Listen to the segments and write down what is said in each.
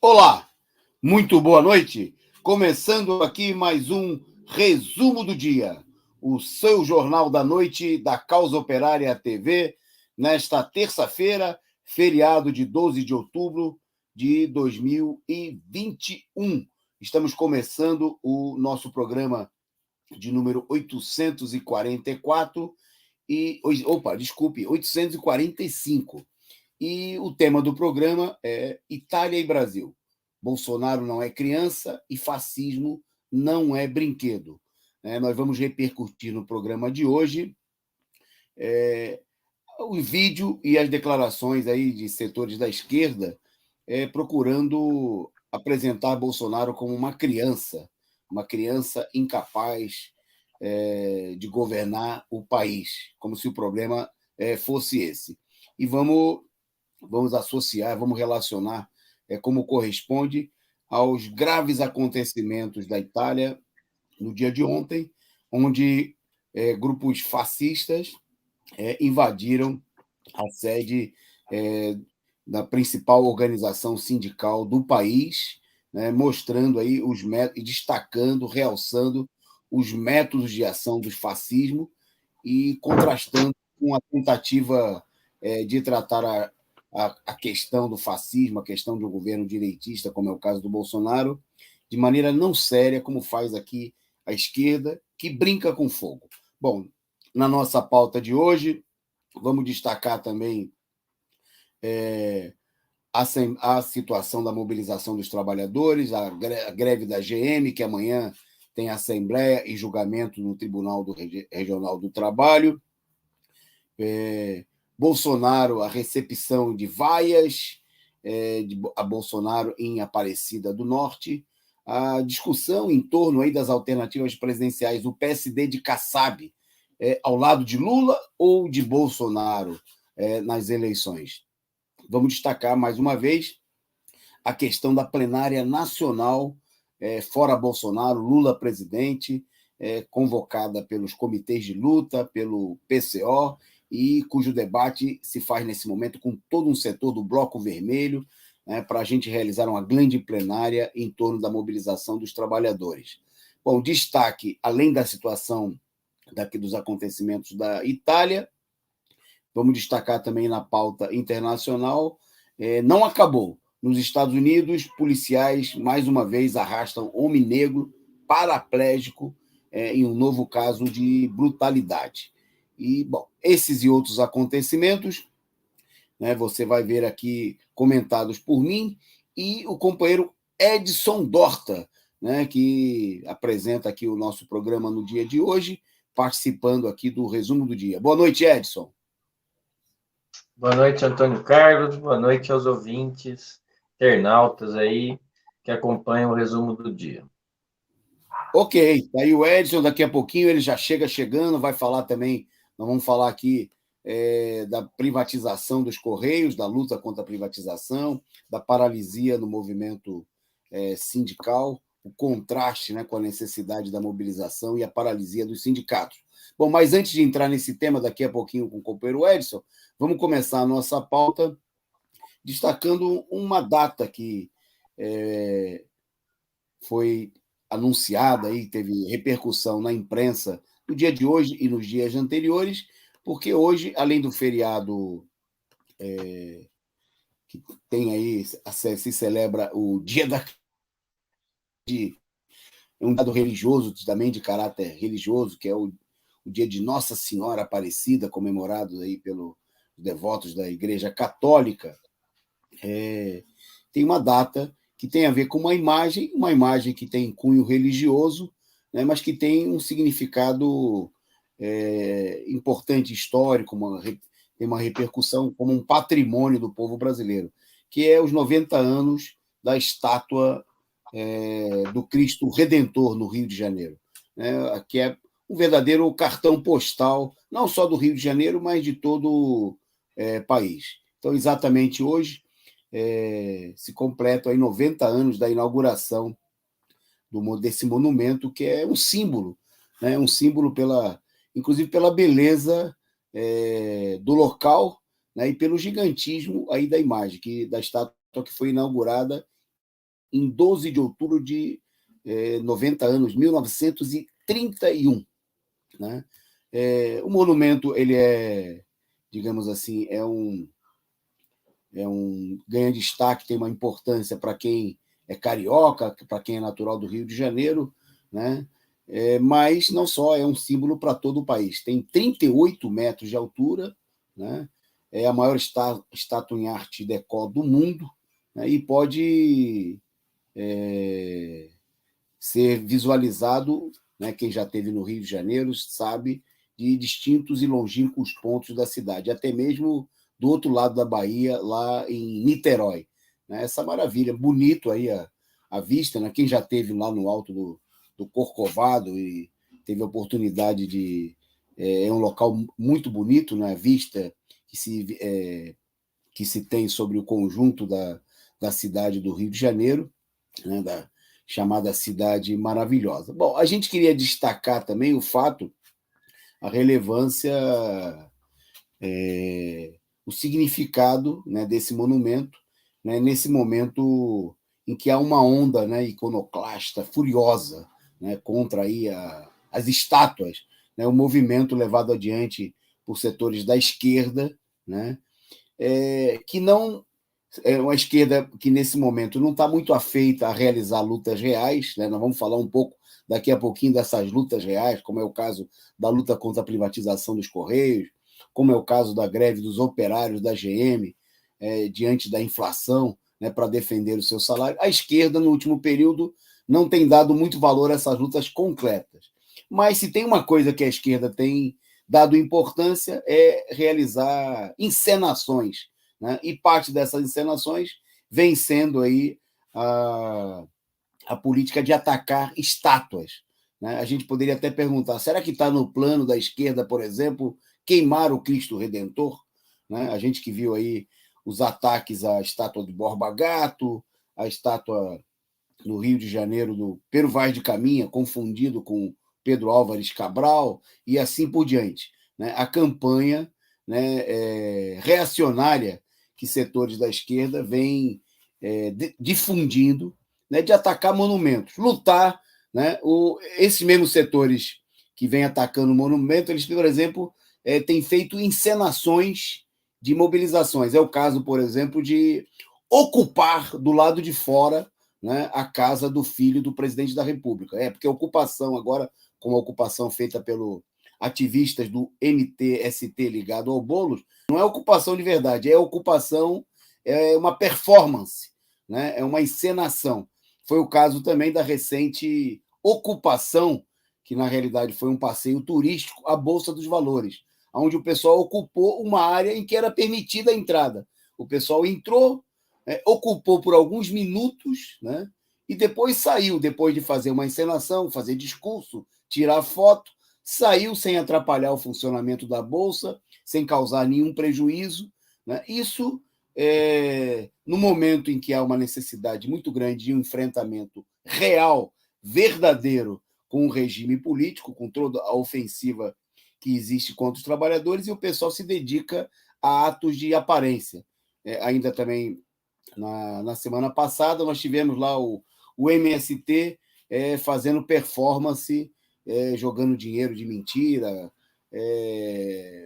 Olá, muito boa noite. Começando aqui mais um Resumo do Dia, o seu jornal da noite da Causa Operária TV, nesta terça-feira, feriado de 12 de outubro de 2021. Estamos começando o nosso programa de número 844 845. E o tema do programa é Itália e Brasil. Bolsonaro não é criança e fascismo não é brinquedo. Nós vamos repercutir no programa de hoje o vídeo e as declarações aí de setores da esquerda procurando apresentar Bolsonaro como uma criança incapaz de governar o país, como se o problema fosse esse. E vamos associar, vamos relacionar como corresponde aos graves acontecimentos da Itália no dia de ontem, onde grupos fascistas invadiram a sede da principal organização sindical do país, né, mostrando aí os métodos, destacando, realçando os métodos de ação do fascismo e contrastando com a tentativa de tratar a questão do fascismo, a questão de um governo direitista, como é o caso do Bolsonaro, de maneira não séria, como faz aqui a esquerda, que brinca com fogo. Bom, na nossa pauta de hoje, vamos destacar também a situação da mobilização dos trabalhadores, a greve da GM, que amanhã tem assembleia e julgamento no Tribunal Regional do Trabalho. Bolsonaro, a recepção de vaias a Bolsonaro em Aparecida do Norte, a discussão em torno aí das alternativas presidenciais do PSD de Kassab, ao lado de Lula ou de Bolsonaro nas eleições. Vamos destacar, mais uma vez, a questão da plenária nacional, fora Bolsonaro, Lula presidente, convocada pelos comitês de luta, pelo PCO, e cujo debate se faz nesse momento com todo um setor do Bloco Vermelho, para a gente realizar uma grande plenária em torno da mobilização dos trabalhadores. Bom, destaque, além da situação dos acontecimentos da Itália, vamos destacar também na pauta internacional, não acabou. Nos Estados Unidos, policiais, mais uma vez, arrastam homem negro paraplégico em um novo caso de brutalidade. E, bom, esses e outros acontecimentos, você vai ver aqui comentados por mim e o companheiro Edson Dorta, que apresenta aqui o nosso programa no dia de hoje, participando aqui do Resumo do Dia. Boa noite, Edson. Boa noite, Antônio Carlos. Boa noite aos ouvintes, internautas aí que acompanham o Resumo do Dia. Ok, tá aí o Edson, daqui a pouquinho ele já chegando, vai falar também, nós vamos falar aqui da privatização dos Correios, da luta contra a privatização, da paralisia no movimento sindical, o contraste com a necessidade da mobilização e a paralisia dos sindicatos. Bom, mas antes de entrar nesse tema daqui a pouquinho com o companheiro Edson, vamos começar a nossa pauta destacando uma data que foi anunciada e teve repercussão na imprensa no dia de hoje e nos dias anteriores, porque hoje, além do feriado que tem aí, se celebra o Dia da um dado religioso, também de caráter religioso, que é o dia de Nossa Senhora Aparecida, comemorado aí pelos devotos da Igreja Católica, tem uma data que tem a ver com uma imagem que tem cunho religioso, mas que tem um significado importante, histórico, tem uma repercussão como um patrimônio do povo brasileiro, que é os 90 anos da estátua do Cristo Redentor no Rio de Janeiro, que é um verdadeiro cartão postal, não só do Rio de Janeiro, mas de todo o país. Então, exatamente hoje, se completam aí 90 anos da inauguração desse monumento, que é um símbolo, um símbolo inclusive pela beleza do local, e pelo gigantismo aí da imagem, da estátua que foi inaugurada em 12 de outubro de 90 anos, 1931. Né? O monumento, ele digamos assim, ganha destaque, tem uma importância para quem é carioca, para quem é natural do Rio de Janeiro, né? Mas não só, é um símbolo para todo o país. Tem 38 metros de altura, né? É a maior estátua em arte deco do mundo, né? E pode ser visualizado, né? Quem já esteve no Rio de Janeiro sabe, de distintos e longínquos pontos da cidade, até mesmo do outro lado da Bahia, lá em Niterói. Né? Essa maravilha, bonito aí a vista, né? Quem já esteve lá no alto do Corcovado e teve a oportunidade de... É um local muito bonito, né? A vista que se tem sobre o conjunto da cidade do Rio de Janeiro, né? Da chamada Cidade Maravilhosa. Bom, a gente queria destacar também o fato, a relevância, o significado, né, desse monumento, né, nesse momento em que há uma onda, né, iconoclasta, furiosa, né, contra aí as estátuas, né, o movimento levado adiante por setores da esquerda, né, que não é uma esquerda que, nesse momento, não está muito afeita a realizar lutas reais, né? Nós vamos falar um pouco daqui a pouquinho dessas lutas reais, como é o caso da luta contra a privatização dos Correios, como é o caso da greve dos operários da GM, diante da inflação, né, para defender o seu salário. A esquerda, no último período, não tem dado muito valor a essas lutas concretas. Mas se tem uma coisa que a esquerda tem dado importância é realizar encenações, né? E parte dessas encenações vem sendo aí a política de atacar estátuas. Né? A gente poderia até perguntar, será que está no plano da esquerda, por exemplo, queimar o Cristo Redentor? Né? A gente que viu aí os ataques à estátua de Borba Gato, a estátua no Rio de Janeiro do Pero Vaz de Caminha, confundido com Pedro Álvares Cabral, e assim por diante. Né? A campanha, né, reacionária que setores da esquerda vêm difundindo, né, de atacar monumentos, lutar, né, esses mesmos setores que vêm atacando o monumento, eles, por exemplo, têm feito encenações de mobilizações. É o caso, por exemplo, de ocupar do lado de fora, né, a casa do filho do presidente da República. Porque a ocupação agora, como a ocupação feita pelos ativistas do MTST ligado ao Boulos, não é ocupação de verdade, é ocupação, é uma performance, né? É uma encenação. Foi o caso também da recente ocupação, que na realidade foi um passeio turístico, à Bolsa dos Valores, onde o pessoal ocupou uma área em que era permitida a entrada. O pessoal entrou, ocupou por alguns minutos, né? E depois saiu, depois de fazer uma encenação, fazer discurso, tirar foto, saiu sem atrapalhar o funcionamento da Bolsa, sem causar nenhum prejuízo. Né? Isso, no momento em que há uma necessidade muito grande de um enfrentamento real, verdadeiro, com o regime político, com toda a ofensiva que existe contra os trabalhadores, e o pessoal se dedica a atos de aparência. Ainda também, na semana passada, nós tivemos lá o MST fazendo performance, jogando dinheiro de mentira,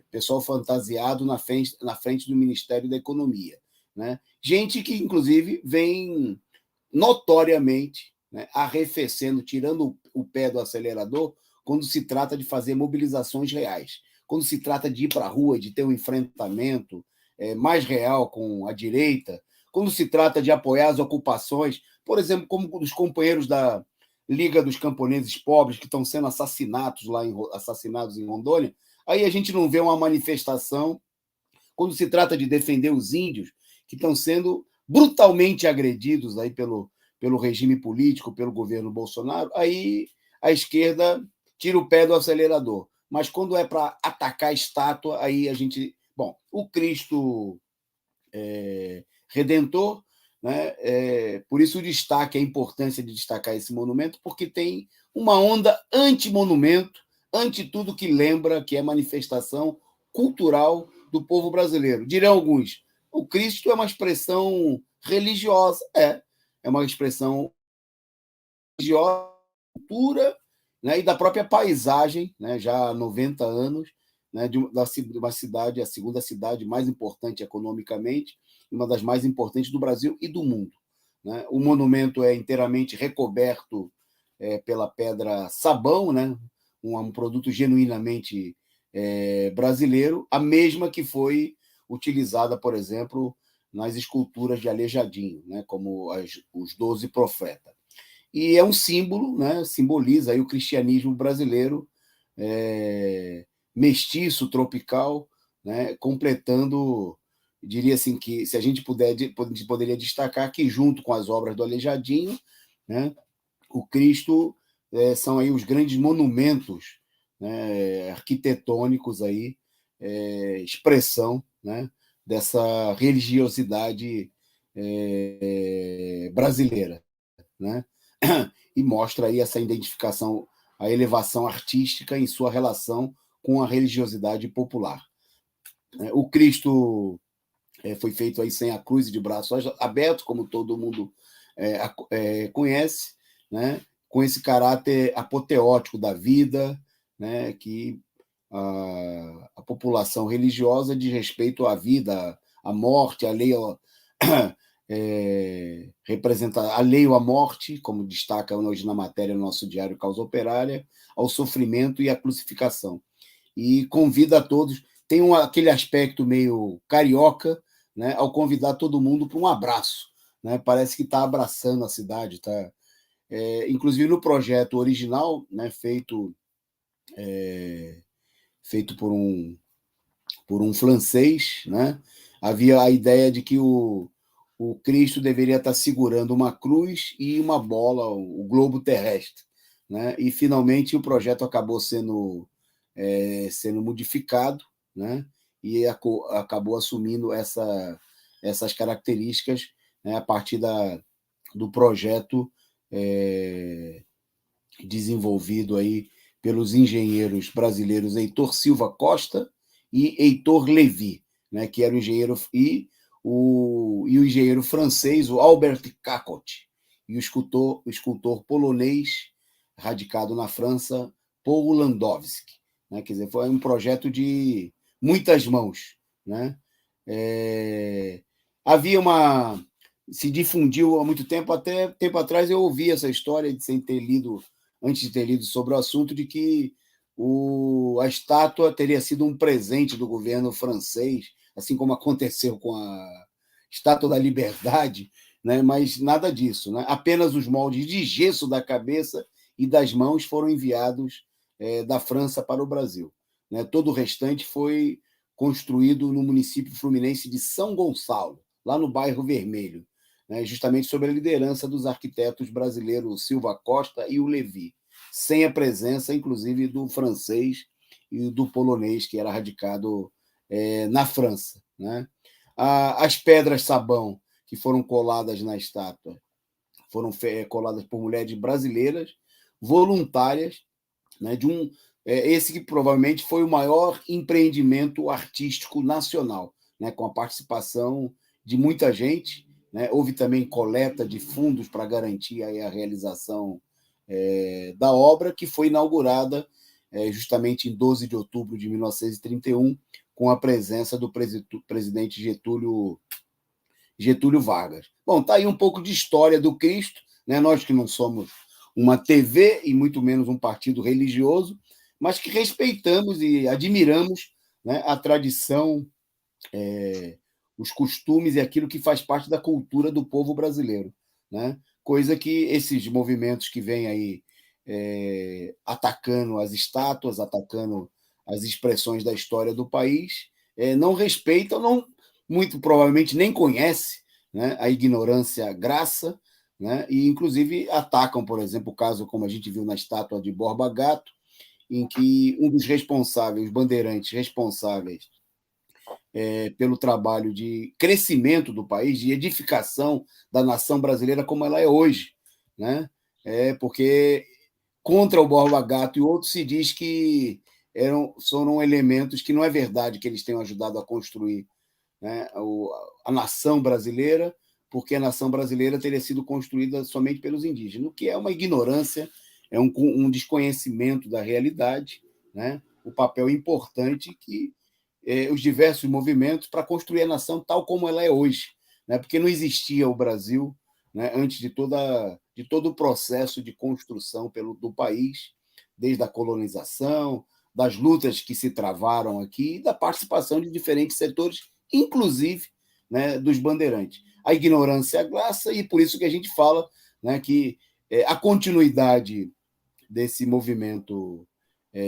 pessoal fantasiado na frente do Ministério da Economia. Né? Gente que, inclusive, vem notoriamente, né, arrefecendo, tirando o pé do acelerador quando se trata de fazer mobilizações reais, quando se trata de ir para a rua, de ter um enfrentamento mais real com a direita, quando se trata de apoiar as ocupações, por exemplo, como os companheiros da Liga dos Camponeses Pobres que estão sendo assassinados em Rondônia, aí a gente não vê uma manifestação. Quando se trata de defender os índios que estão sendo brutalmente agredidos aí pelo regime político, pelo governo Bolsonaro, aí a esquerda tira o pé do acelerador. Mas quando é para atacar a estátua, aí a gente... Bom, o Cristo Redentor, né? Por isso o destaque, a importância de destacar esse monumento, porque tem uma onda anti-monumento, anti tudo que lembra que é manifestação cultural do povo brasileiro. Dirão alguns, o Cristo é uma expressão religiosa. é uma expressão religiosa, cultura, né, e da própria paisagem, né, já há 90 anos, né, de uma cidade, a segunda cidade mais importante economicamente, uma das mais importantes do Brasil e do mundo. Né? O monumento é inteiramente recoberto pela pedra sabão, né? Um produto genuinamente brasileiro, a mesma que foi utilizada, por exemplo, nas esculturas de Aleijadinho, né? Como os 12 profetas. E é um símbolo, né? Simboliza aí o cristianismo brasileiro, mestiço, tropical, né? Completando, diria assim, que se a gente poderia destacar que, junto com as obras do Aleijadinho, né? O Cristo são aí os grandes monumentos, né, arquitetônicos aí, expressão, né, dessa religiosidade brasileira, né? E mostra aí essa identificação, a elevação artística em sua relação com a religiosidade popular. O Cristo foi feito aí sem a cruz e de braços abertos, como todo mundo conhece, né? Com esse caráter apoteótico da vida, né? Que a população religiosa diz respeito à vida, à morte, à lei, representa a lei ou a morte, como destaca hoje na matéria no nosso diário Causa Operária, ao sofrimento e à crucificação. E convida a todos, tem aquele aspecto meio carioca, né, ao convidar todo mundo para um abraço. Né? Parece que está abraçando a cidade. Tá? Inclusive, no projeto original, né, feito por um francês, né, havia a ideia de que o Cristo deveria estar segurando uma cruz e uma bola, o globo terrestre. Né? E, finalmente, o projeto acabou sendo modificado, né? E acabou assumindo essas características, né, a partir do projeto desenvolvido aí pelos engenheiros brasileiros Heitor Silva Costa e Heitor Lévy, né, que era o engenheiro, e o engenheiro francês, o Albert Cacotte, e o escultor polonês, radicado na França, Paul Landowski. Né? Quer dizer, foi um projeto de muitas mãos. Né? Havia se difundiu há muito tempo, até tempo atrás eu ouvi essa história, antes de ter lido sobre o assunto, de que a estátua teria sido um presente do governo francês, assim como aconteceu com a Estátua da Liberdade, né? Mas nada disso. Né? Apenas os moldes de gesso da cabeça e das mãos foram enviados da França para o Brasil. Né? Todo o restante foi construído no município fluminense de São Gonçalo, lá no bairro Vermelho, né? Justamente sob a liderança dos arquitetos brasileiros Silva Costa e o Lévy, sem a presença, inclusive, do francês e do polonês, que era radicado na França. Né? As pedras sabão que foram coladas na estátua foram coladas por mulheres brasileiras voluntárias, né, esse que provavelmente foi o maior empreendimento artístico nacional, né, com a participação de muita gente. Né? Houve também coleta de fundos para garantir a realização da obra, que foi inaugurada justamente em 12 de outubro de 1931, com a presença do presidente Getúlio Vargas. Bom, está aí um pouco de história do Cristo, né? Nós que não somos uma TV e muito menos um partido religioso, mas que respeitamos e admiramos, né, a tradição, os costumes e aquilo que faz parte da cultura do povo brasileiro. Né? Coisa que esses movimentos que vêm aí atacando as estátuas, atacando as expressões da história do país, não respeitam, não, muito provavelmente nem conhece, né, a ignorância graça, né, e inclusive atacam, por exemplo, o caso como a gente viu na estátua de Borba Gato, em que um dos responsáveis, os bandeirantes responsáveis pelo trabalho de crescimento do país, de edificação da nação brasileira como ela é hoje, né? Porque contra o Borba Gato e outros se diz que foram elementos que não é verdade que eles tenham ajudado a construir, né, a nação brasileira, porque a nação brasileira teria sido construída somente pelos indígenas, o que é uma ignorância, é um desconhecimento da realidade, né? O papel importante que os diversos movimentos para construir a nação tal como ela é hoje, né? Porque não existia o Brasil, né, antes de todo o processo de construção do país, desde a colonização, das lutas que se travaram aqui e da participação de diferentes setores, inclusive, né, dos bandeirantes. A ignorância agraça e por isso que a gente fala, né, que a continuidade desse movimento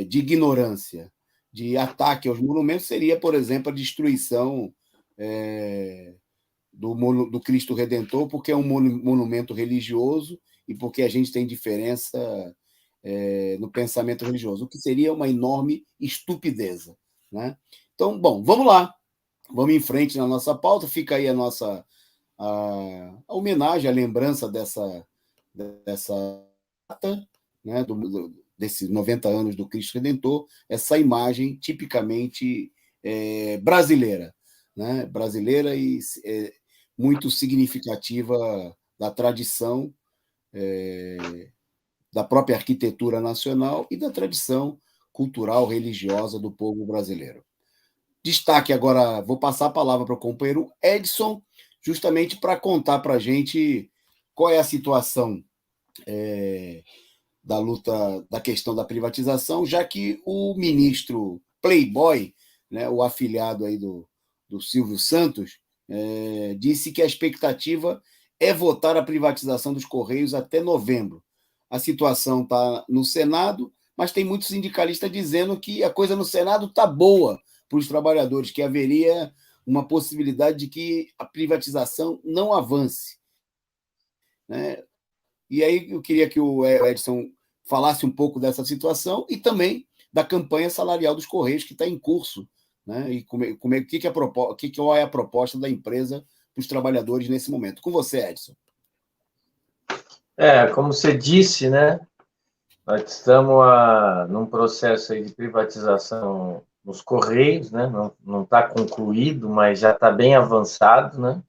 de ignorância, de ataque aos monumentos, seria, por exemplo, a destruição do Cristo Redentor, porque é um monumento religioso e porque a gente tem diferença no pensamento religioso, o que seria uma enorme estupidez, né? Então, bom, vamos lá, vamos em frente na nossa pauta, fica aí a homenagem, a lembrança dessa data, né, desses 90 anos do Cristo Redentor, essa imagem tipicamente brasileira, né? Brasileira e muito significativa da tradição da própria arquitetura nacional e da tradição cultural religiosa do povo brasileiro. Destaque agora, vou passar a palavra para o companheiro Edson, justamente para contar para a gente qual é a situação da luta, da questão da privatização, já que o ministro Playboy, né, o afilhado aí do Silvio Santos, disse que a expectativa é votar a privatização dos Correios até novembro. A situação está no Senado, mas tem muitos sindicalistas dizendo que a coisa no Senado está boa para os trabalhadores, que haveria uma possibilidade de que a privatização não avance, né? E aí eu queria que o Edson falasse um pouco dessa situação e também da campanha salarial dos Correios, que está em curso, né? E qual é a proposta da empresa para os trabalhadores nesse momento. Com você, Edson. Como você disse, né? Nós estamos num processo aí de privatização nos Correios, né? Não está concluído, mas já está bem avançado, né?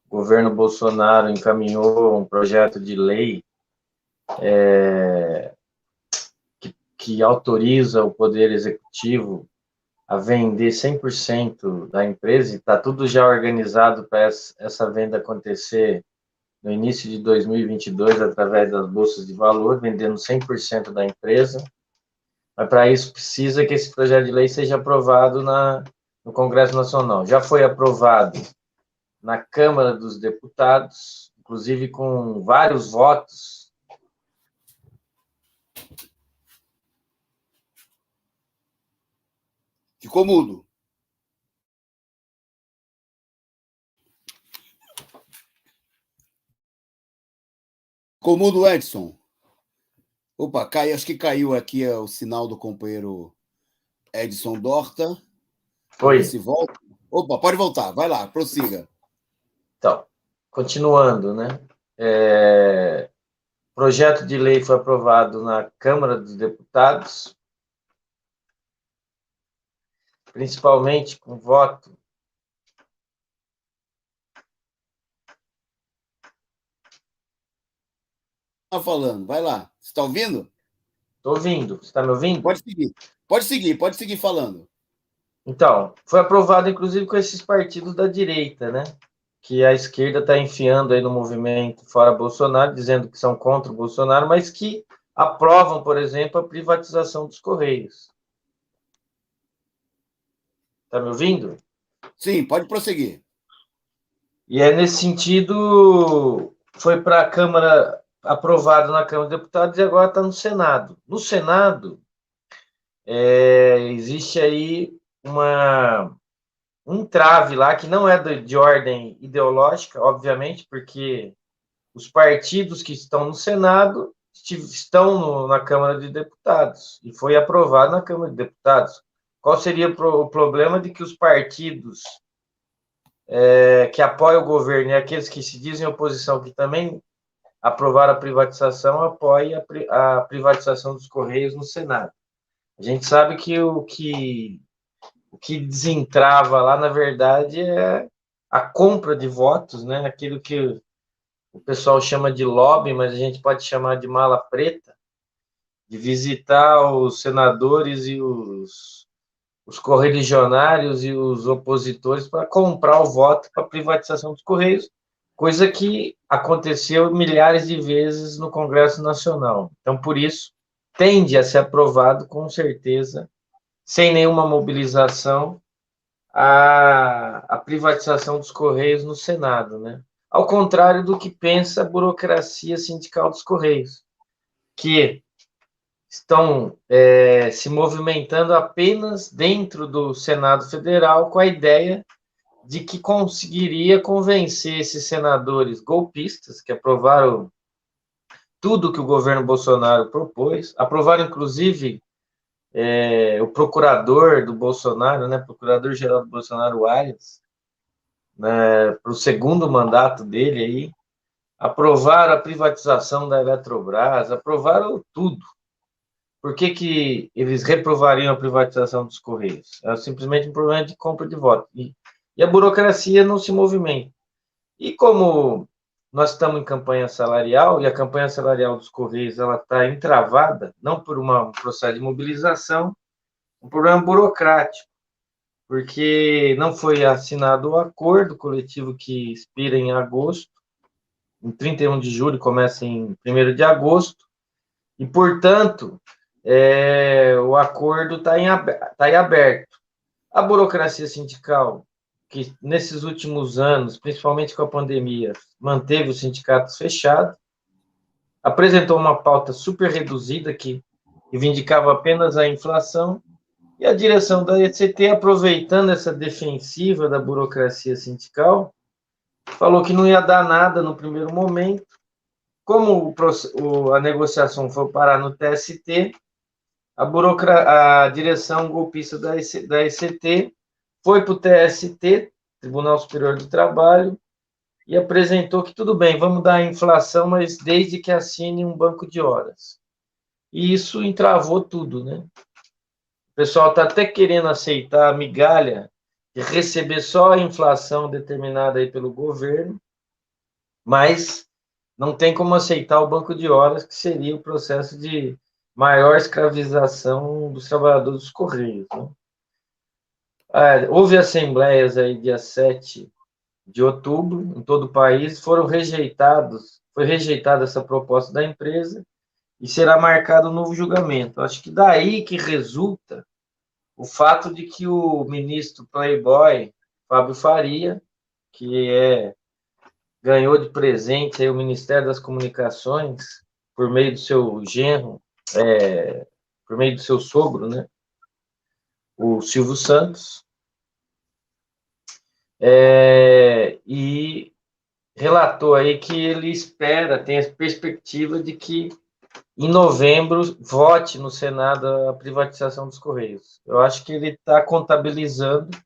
O governo Bolsonaro encaminhou um projeto de lei que autoriza o Poder Executivo a vender 100% da empresa, e está tudo já organizado para essa venda acontecer no início de 2022, através das bolsas de valor, vendendo 100% da empresa. Mas para isso precisa que esse projeto de lei seja aprovado no Congresso Nacional. Já foi aprovado na Câmara dos Deputados, inclusive com vários votos. Ficou mudo. Ficou mudo, Edson. Opa, acho que caiu aqui o sinal do companheiro Edson Dorta. Foi. Se volta. Opa, pode voltar. Vai lá, prossiga. Então, continuando, né? O projeto de lei foi aprovado na Câmara dos Deputados, principalmente com voto. Está falando, vai lá. Você está ouvindo? Estou ouvindo. Você está me ouvindo? Pode seguir falando. Então, foi aprovado, inclusive, com esses partidos da direita, né? Que a esquerda está enfiando aí no movimento fora Bolsonaro, dizendo que são contra o Bolsonaro, mas que aprovam, por exemplo, a privatização dos Correios. Está me ouvindo? Sim, pode prosseguir. E nesse sentido, foi para a Câmara, aprovado na Câmara dos Deputados e agora está no Senado. No Senado, existe aí um entrave lá que não é de ordem ideológica, obviamente, porque os partidos que estão no Senado estão na Câmara de Deputados e foi aprovado na Câmara de Deputados. Qual seria o problema de que os partidos que apoiam o governo e aqueles que se dizem oposição, que também aprovaram a privatização, apoiem a privatização dos Correios no Senado? A gente sabe que o que desentrava lá, na verdade, é a compra de votos, né? Aquilo que o pessoal chama de lobby, mas a gente pode chamar de mala preta, de visitar os senadores e os correligionários e os opositores para comprar o voto para a privatização dos Correios, coisa que aconteceu milhares de vezes no Congresso Nacional. Então, por isso, tende a ser aprovado, com certeza, sem nenhuma mobilização, a privatização dos Correios no Senado, né? Ao contrário do que pensa a burocracia sindical dos Correios, que estão se movimentando apenas dentro do Senado Federal com a ideia de que conseguiria convencer esses senadores golpistas que aprovaram tudo que o governo Bolsonaro propôs, aprovaram inclusive o procurador do Bolsonaro, né, procurador-geral do Bolsonaro, Arias, né, para o segundo mandato dele aí, aprovaram a privatização da Eletrobras, aprovaram tudo. Por que eles reprovariam a privatização dos Correios? É simplesmente um problema de compra de voto. E a burocracia não se movimenta. E como nós estamos em campanha salarial, e a campanha salarial dos Correios está entravada, não por um processo de mobilização, um problema burocrático, porque não foi assinado o acordo coletivo que expira em agosto, em 31 de julho, começa em 1º de agosto, e, portanto, o acordo está em aberto. A burocracia sindical, que nesses últimos anos, principalmente com a pandemia, manteve os sindicatos fechados, apresentou uma pauta super reduzida que reivindicava apenas a inflação, e a direção da ECT, aproveitando essa defensiva da burocracia sindical, falou que não ia dar nada no primeiro momento. Como a negociação foi parar no TST, a direção golpista da ECT foi para o TST, Tribunal Superior do Trabalho, e apresentou que tudo bem, vamos dar a inflação, mas desde que assine um banco de horas. E isso entravou tudo, né? O pessoal está até querendo aceitar a migalha de receber só a inflação determinada aí pelo governo, mas não tem como aceitar o banco de horas, que seria o processo de maior escravização dos trabalhadores dos Correios, né? Houve assembleias aí dia 7 de outubro em todo o país, foi rejeitada essa proposta da empresa e será marcado um novo julgamento. Acho que daí que resulta o fato de que o ministro Playboy, Fábio Faria, que ganhou de presente aí o Ministério das Comunicações por meio do seu genro, por meio do seu sogro, né, o Silvio Santos, e relatou aí que ele tem a perspectiva de que em novembro vote no Senado a privatização dos Correios. Eu acho que ele está contabilizando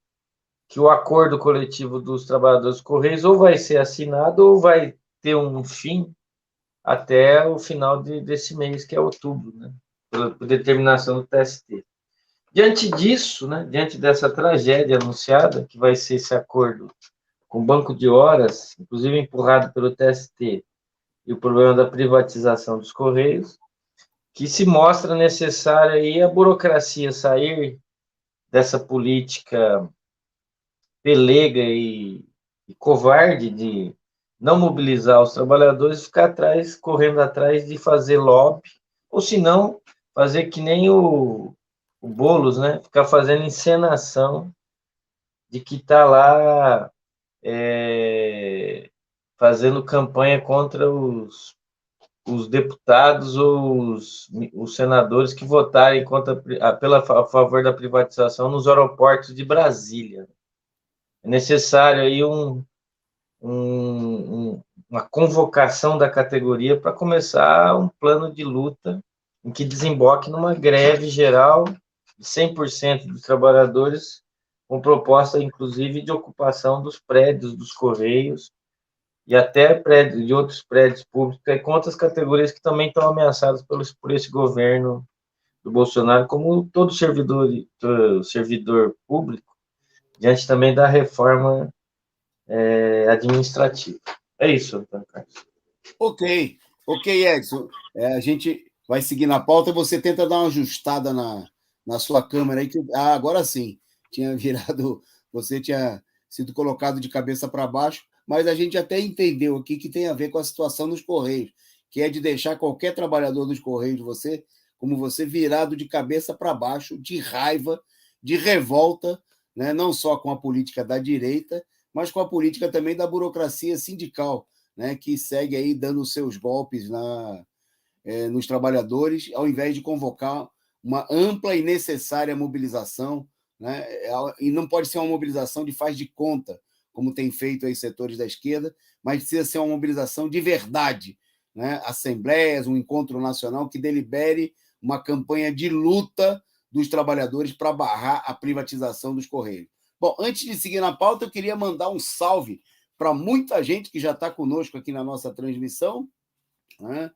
que o acordo coletivo dos trabalhadores dos Correios ou vai ser assinado ou vai ter um fim até o final desse mês, que é outubro, né, por determinação do TST. Diante disso, né, diante dessa tragédia anunciada, que vai ser esse acordo com banco de horas, inclusive empurrado pelo TST, e o problema da privatização dos Correios, que se mostra necessária aí a burocracia sair dessa política pelega e covarde de não mobilizar os trabalhadores e ficar correndo atrás de fazer lobby, ou se não, fazer que nem o Boulos, né? Ficar fazendo encenação de que está lá fazendo campanha contra os deputados ou os senadores que votarem a favor da privatização nos aeroportos de Brasília. É necessário aí uma convocação da categoria para começar um plano de luta em que desemboque numa greve geral de 100% dos trabalhadores, com proposta, inclusive, de ocupação dos prédios dos Correios e até de outros prédios públicos, e com outras categorias que também estão ameaçadas por esse governo do Bolsonaro, como todo servidor público, diante também da reforma administrativo. É isso, Antônio Carlos. Ok, Edson. A gente vai seguir na pauta. Você tenta dar uma ajustada na sua câmera aí. Agora sim. Tinha virado. Você tinha sido colocado de cabeça para baixo, mas a gente até entendeu aqui que tem a ver com a situação dos Correios, que é de deixar qualquer trabalhador dos Correios, como você, virado de cabeça para baixo, de raiva, de revolta, né? Não só com a política da direita, mas com a política também da burocracia sindical, né, que segue aí dando seus golpes nos trabalhadores, ao invés de convocar uma ampla e necessária mobilização, né, e não pode ser uma mobilização de faz de conta, como tem feito aí setores da esquerda, mas precisa ser uma mobilização de verdade, né, assembleias, um encontro nacional que delibere uma campanha de luta dos trabalhadores para barrar a privatização dos Correios. Bom, antes de seguir na pauta, eu queria mandar um salve para muita gente que já está conosco aqui na nossa transmissão, né?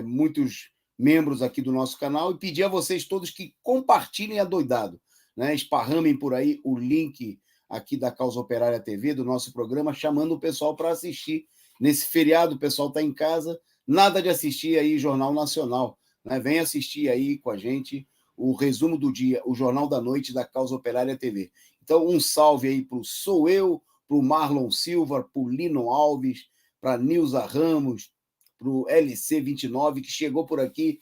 Muitos membros aqui do nosso canal, e pedir a vocês todos que compartilhem adoidado, né? Esparramem por aí o link aqui da Causa Operária TV, do nosso programa, chamando o pessoal para assistir. Nesse feriado, o pessoal está em casa, nada de assistir aí Jornal Nacional, né? Vem assistir aí com a gente o resumo do dia, o Jornal da Noite da Causa Operária TV. Então, um salve aí para o Sou Eu, para o Marlon Silva, para o Lino Alves, para a Nilza Ramos, para o LC29, que chegou por aqui,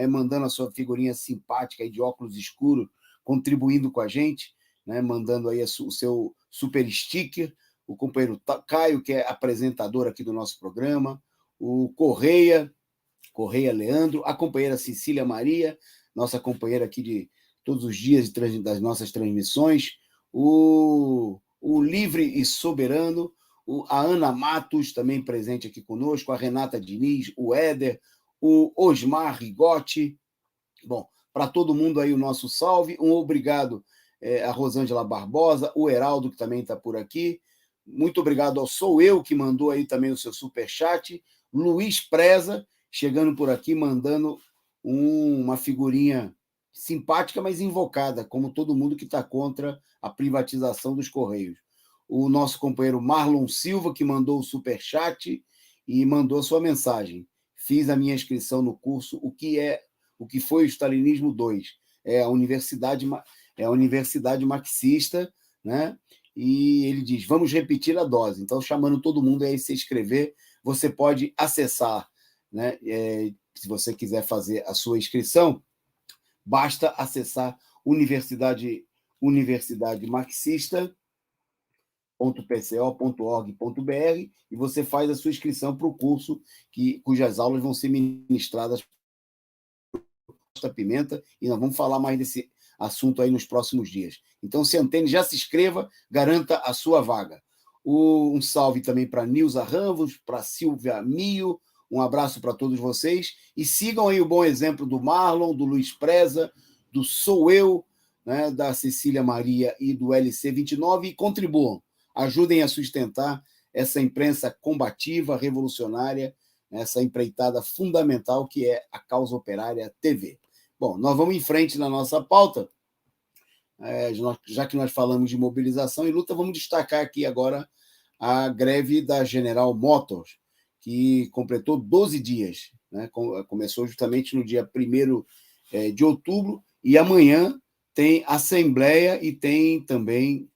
mandando a sua figurinha simpática aí de óculos escuros, contribuindo com a gente, né, mandando aí o seu super sticker, o companheiro Caio, que é apresentador aqui do nosso programa, o Correia Leandro, a companheira Cecília Maria, nossa companheira aqui de todos os dias das nossas transmissões, o Livre e Soberano, a Ana Matos, também presente aqui conosco, a Renata Diniz, o Éder, o Osmar Rigotti. Bom, para todo mundo aí o nosso salve, um obrigado a Rosângela Barbosa, o Heraldo, que também está por aqui. Muito obrigado ao Sou Eu, que mandou aí também o seu superchat. Luiz Preza, chegando por aqui, mandando uma figurinha simpática, mas invocada, como todo mundo que está contra a privatização dos Correios. O nosso companheiro Marlon Silva, que mandou o superchat e mandou a sua mensagem. Fiz a minha inscrição no curso O que foi o Stalinismo 2. É a universidade marxista, né? E ele diz, vamos repetir a dose. Então, chamando todo mundo a se inscrever, você pode acessar, né? Se você quiser fazer a sua inscrição, basta acessar Universidade Marxista.pco.org.br e você faz a sua inscrição para o curso cujas aulas vão ser ministradas por Pimenta, e nós vamos falar mais desse assunto aí nos próximos dias. Então, se antene, já se inscreva, garanta a sua vaga. Um salve também para Nilza Ramos, para Silvia Mio, um abraço para todos vocês, e sigam aí o bom exemplo do Marlon, do Luiz Preza, do Sou Eu, né, da Cecília Maria e do LC29, e contribuam, ajudem a sustentar essa imprensa combativa, revolucionária, essa empreitada fundamental que é a Causa Operária TV. Bom, nós vamos em frente na nossa pauta. Já que nós falamos de mobilização e luta, vamos destacar aqui agora a greve da General Motors, que completou 12 dias. Né? Começou justamente no dia 1º de outubro, e amanhã tem assembleia e tem também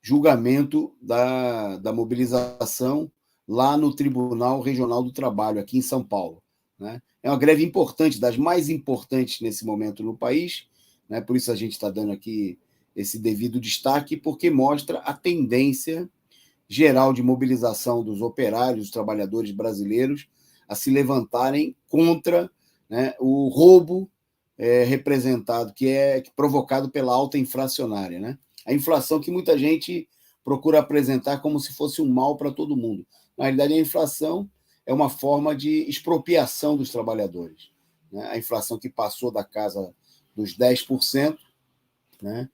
julgamento da mobilização lá no Tribunal Regional do Trabalho, aqui em São Paulo. Né? É uma greve importante, das mais importantes nesse momento no país, né? Por isso a gente está dando aqui esse devido destaque, porque mostra a tendência geral de mobilização dos operários, dos trabalhadores brasileiros, a se levantarem contra, né, o roubo representado, que é provocado pela alta inflacionária. Né? A inflação que muita gente procura apresentar como se fosse um mal para todo mundo. Na realidade, a inflação é uma forma de expropriação dos trabalhadores. Né? A inflação que passou da casa dos 10%, né?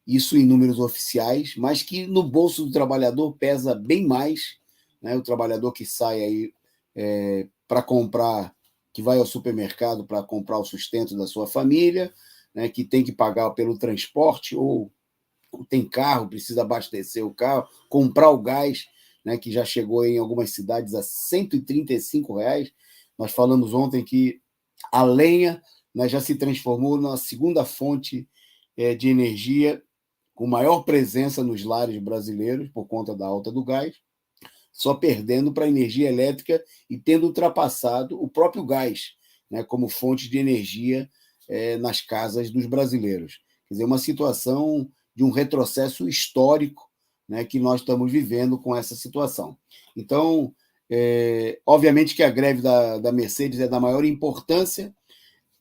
Isso em números oficiais, mas que no bolso do trabalhador pesa bem mais. Né? O trabalhador que sai aí para comprar, que vai ao supermercado para comprar o sustento da sua família, né? Que tem que pagar pelo transporte ou tem carro, precisa abastecer o carro, comprar o gás, né, que já chegou em algumas cidades a R$ 135. Nós falamos ontem que a lenha, né, já se transformou na segunda fonte de energia com maior presença nos lares brasileiros por conta da alta do gás, só perdendo para a energia elétrica e tendo ultrapassado o próprio gás, né, como fonte de energia nas casas dos brasileiros. Quer dizer, uma situação de um retrocesso histórico, né, que nós estamos vivendo com essa situação. Então, obviamente que a greve da Mercedes é da maior importância.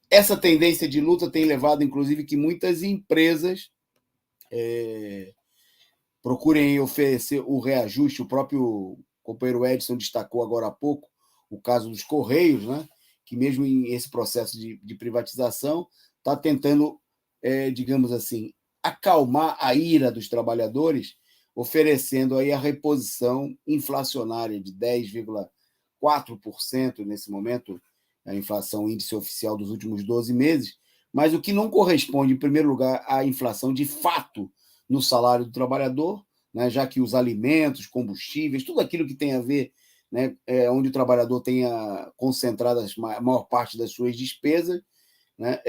Essa tendência de luta tem levado, inclusive, que muitas empresas procurem oferecer o reajuste. O próprio companheiro Edson destacou agora há pouco o caso dos Correios, né, que mesmo em esse processo de privatização está tentando, digamos assim, acalmar a ira dos trabalhadores, oferecendo aí a reposição inflacionária de 10,4% nesse momento, a inflação índice oficial dos últimos 12 meses, mas o que não corresponde, em primeiro lugar, à inflação de fato no salário do trabalhador, né, já que os alimentos, combustíveis, tudo aquilo que tem a ver, né, onde o trabalhador tenha concentrado a maior parte das suas despesas, né,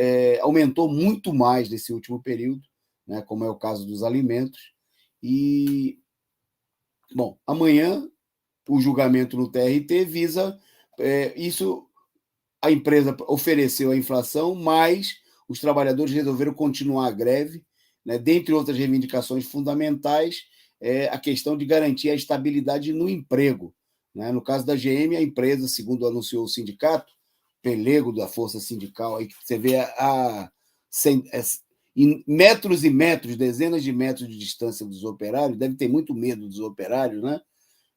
aumentou muito mais nesse último período, né, como é o caso dos alimentos. E, bom, amanhã o julgamento no TRT visa isso. A empresa ofereceu a inflação, mas os trabalhadores resolveram continuar a greve, né? Dentre outras reivindicações fundamentais, a questão de garantir a estabilidade no emprego, né? No caso da GM, a empresa, segundo anunciou o sindicato, pelego da força sindical, aí que você vê em metros e metros, dezenas de metros de distância dos operários, deve ter muito medo dos operários, né?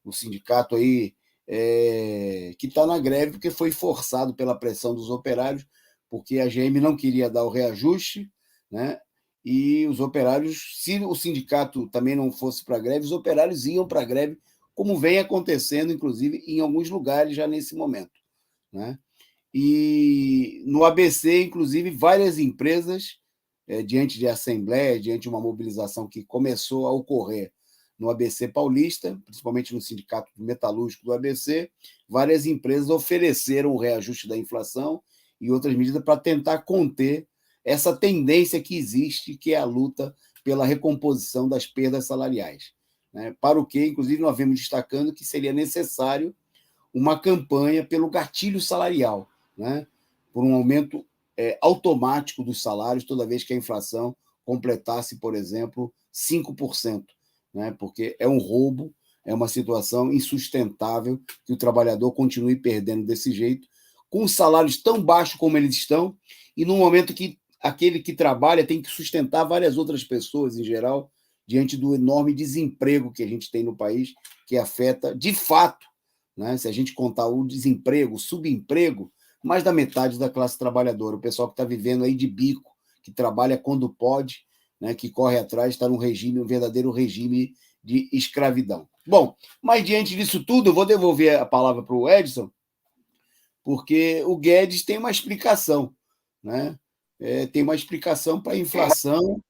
O sindicato aí que está na greve porque foi forçado pela pressão dos operários, porque a GM não queria dar o reajuste, né? E os operários, se o sindicato também não fosse para a greve, os operários iam para a greve, como vem acontecendo, inclusive, em alguns lugares já nesse momento, né? E no ABC, inclusive, várias empresas, diante de assembleia, diante de uma mobilização que começou a ocorrer no ABC Paulista, principalmente no Sindicato Metalúrgico do ABC, várias empresas ofereceram o reajuste da inflação e outras medidas para tentar conter essa tendência que existe, que é a luta pela recomposição das perdas salariais, né? Para o que, inclusive, nós vemos destacando que seria necessário uma campanha pelo gatilho salarial, né? Por um aumento automático dos salários toda vez que a inflação completasse, por exemplo, 5%. Né? Porque é um roubo, é uma situação insustentável que o trabalhador continue perdendo desse jeito, com salários tão baixos como eles estão, e no momento que aquele que trabalha tem que sustentar várias outras pessoas, em geral, diante do enorme desemprego que a gente tem no país, que afeta, de fato, né, se a gente contar o desemprego, o subemprego, mais da metade da classe trabalhadora, o pessoal que está vivendo aí de bico, que trabalha quando pode, né, que corre atrás, está num regime, um verdadeiro regime de escravidão. Bom, mas diante disso tudo, eu vou devolver a palavra para o Edson, porque o Guedes tem uma explicação, né? Tem uma explicação para a inflação,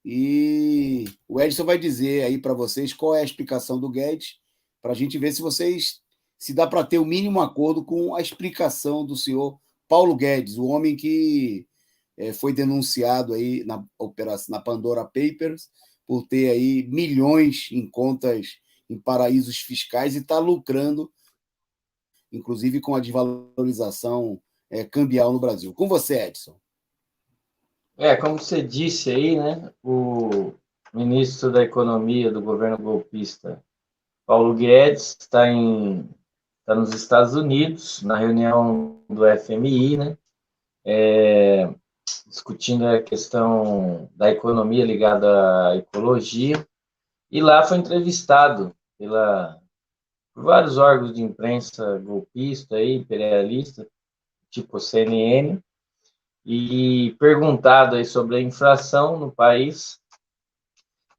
e o Edson vai dizer aí para vocês qual é a explicação do Guedes, para a gente ver se dá para ter o mínimo acordo com a explicação do senhor Paulo Guedes, o homem que foi denunciado aí na Pandora Papers por ter aí milhões em contas em paraísos fiscais e está lucrando, inclusive com a desvalorização cambial no Brasil. Com você, Edson. Como você disse aí, né, o ministro da Economia do governo golpista, Paulo Guedes, está nos Estados Unidos, na reunião do FMI, né, discutindo a questão da economia ligada à ecologia, e lá foi entrevistado por vários órgãos de imprensa golpista, aí, imperialista, tipo CNN, e perguntado aí sobre a inflação no país,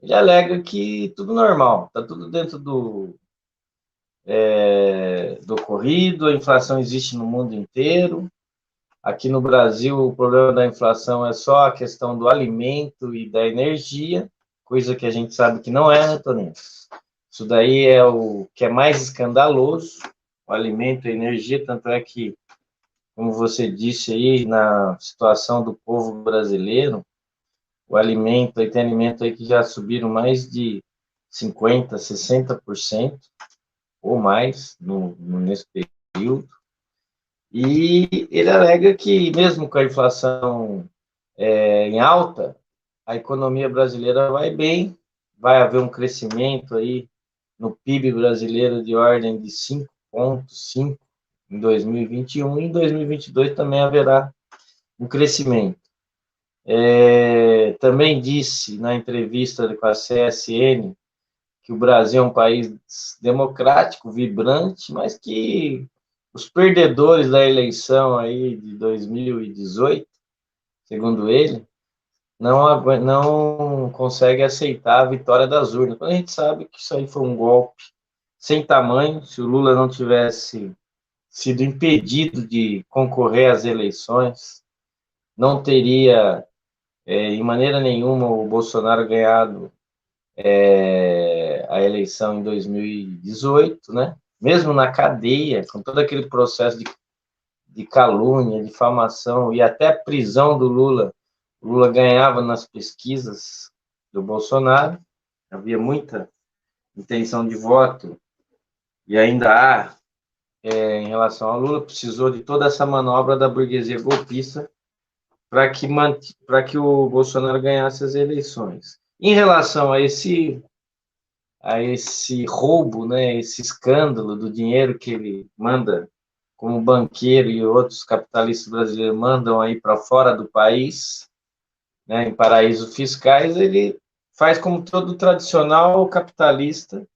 ele alega que tudo normal, está tudo dentro do ocorrido, a inflação existe no mundo inteiro. Aqui no Brasil, o problema da inflação é só a questão do alimento e da energia, coisa que a gente sabe que não é, né, Toninho? Isso daí é o que é mais escandaloso, o alimento, a energia, tanto é que, como você disse aí, na situação do povo brasileiro, o alimento, aí tem alimento aí que já subiram mais de 50%, 60% ou mais nesse período. E ele alega que, mesmo com a inflação em alta, a economia brasileira vai bem, vai haver um crescimento aí no PIB brasileiro de ordem de 5,5 em 2021, e em 2022 também haverá um crescimento. Também disse na entrevista com a CSN que o Brasil é um país democrático, vibrante, mas que os perdedores da eleição aí de 2018, segundo ele, não consegue aceitar a vitória das urnas. Quando a gente sabe que isso aí foi um golpe sem tamanho, se o Lula não tivesse sido impedido de concorrer às eleições, não teria, em maneira nenhuma, o Bolsonaro ganhado a eleição em 2018, né? Mesmo na cadeia, com todo aquele processo de calúnia, difamação e até prisão do Lula, o Lula ganhava nas pesquisas do Bolsonaro, havia muita intenção de voto, e ainda há, em relação ao Lula, precisou de toda essa manobra da burguesia golpista para que o Bolsonaro ganhasse as eleições. Em relação a esse roubo, né, esse escândalo do dinheiro que ele manda, como banqueiro e outros capitalistas brasileiros mandam aí para fora do país, né, em paraísos fiscais, ele faz como todo tradicional capitalista,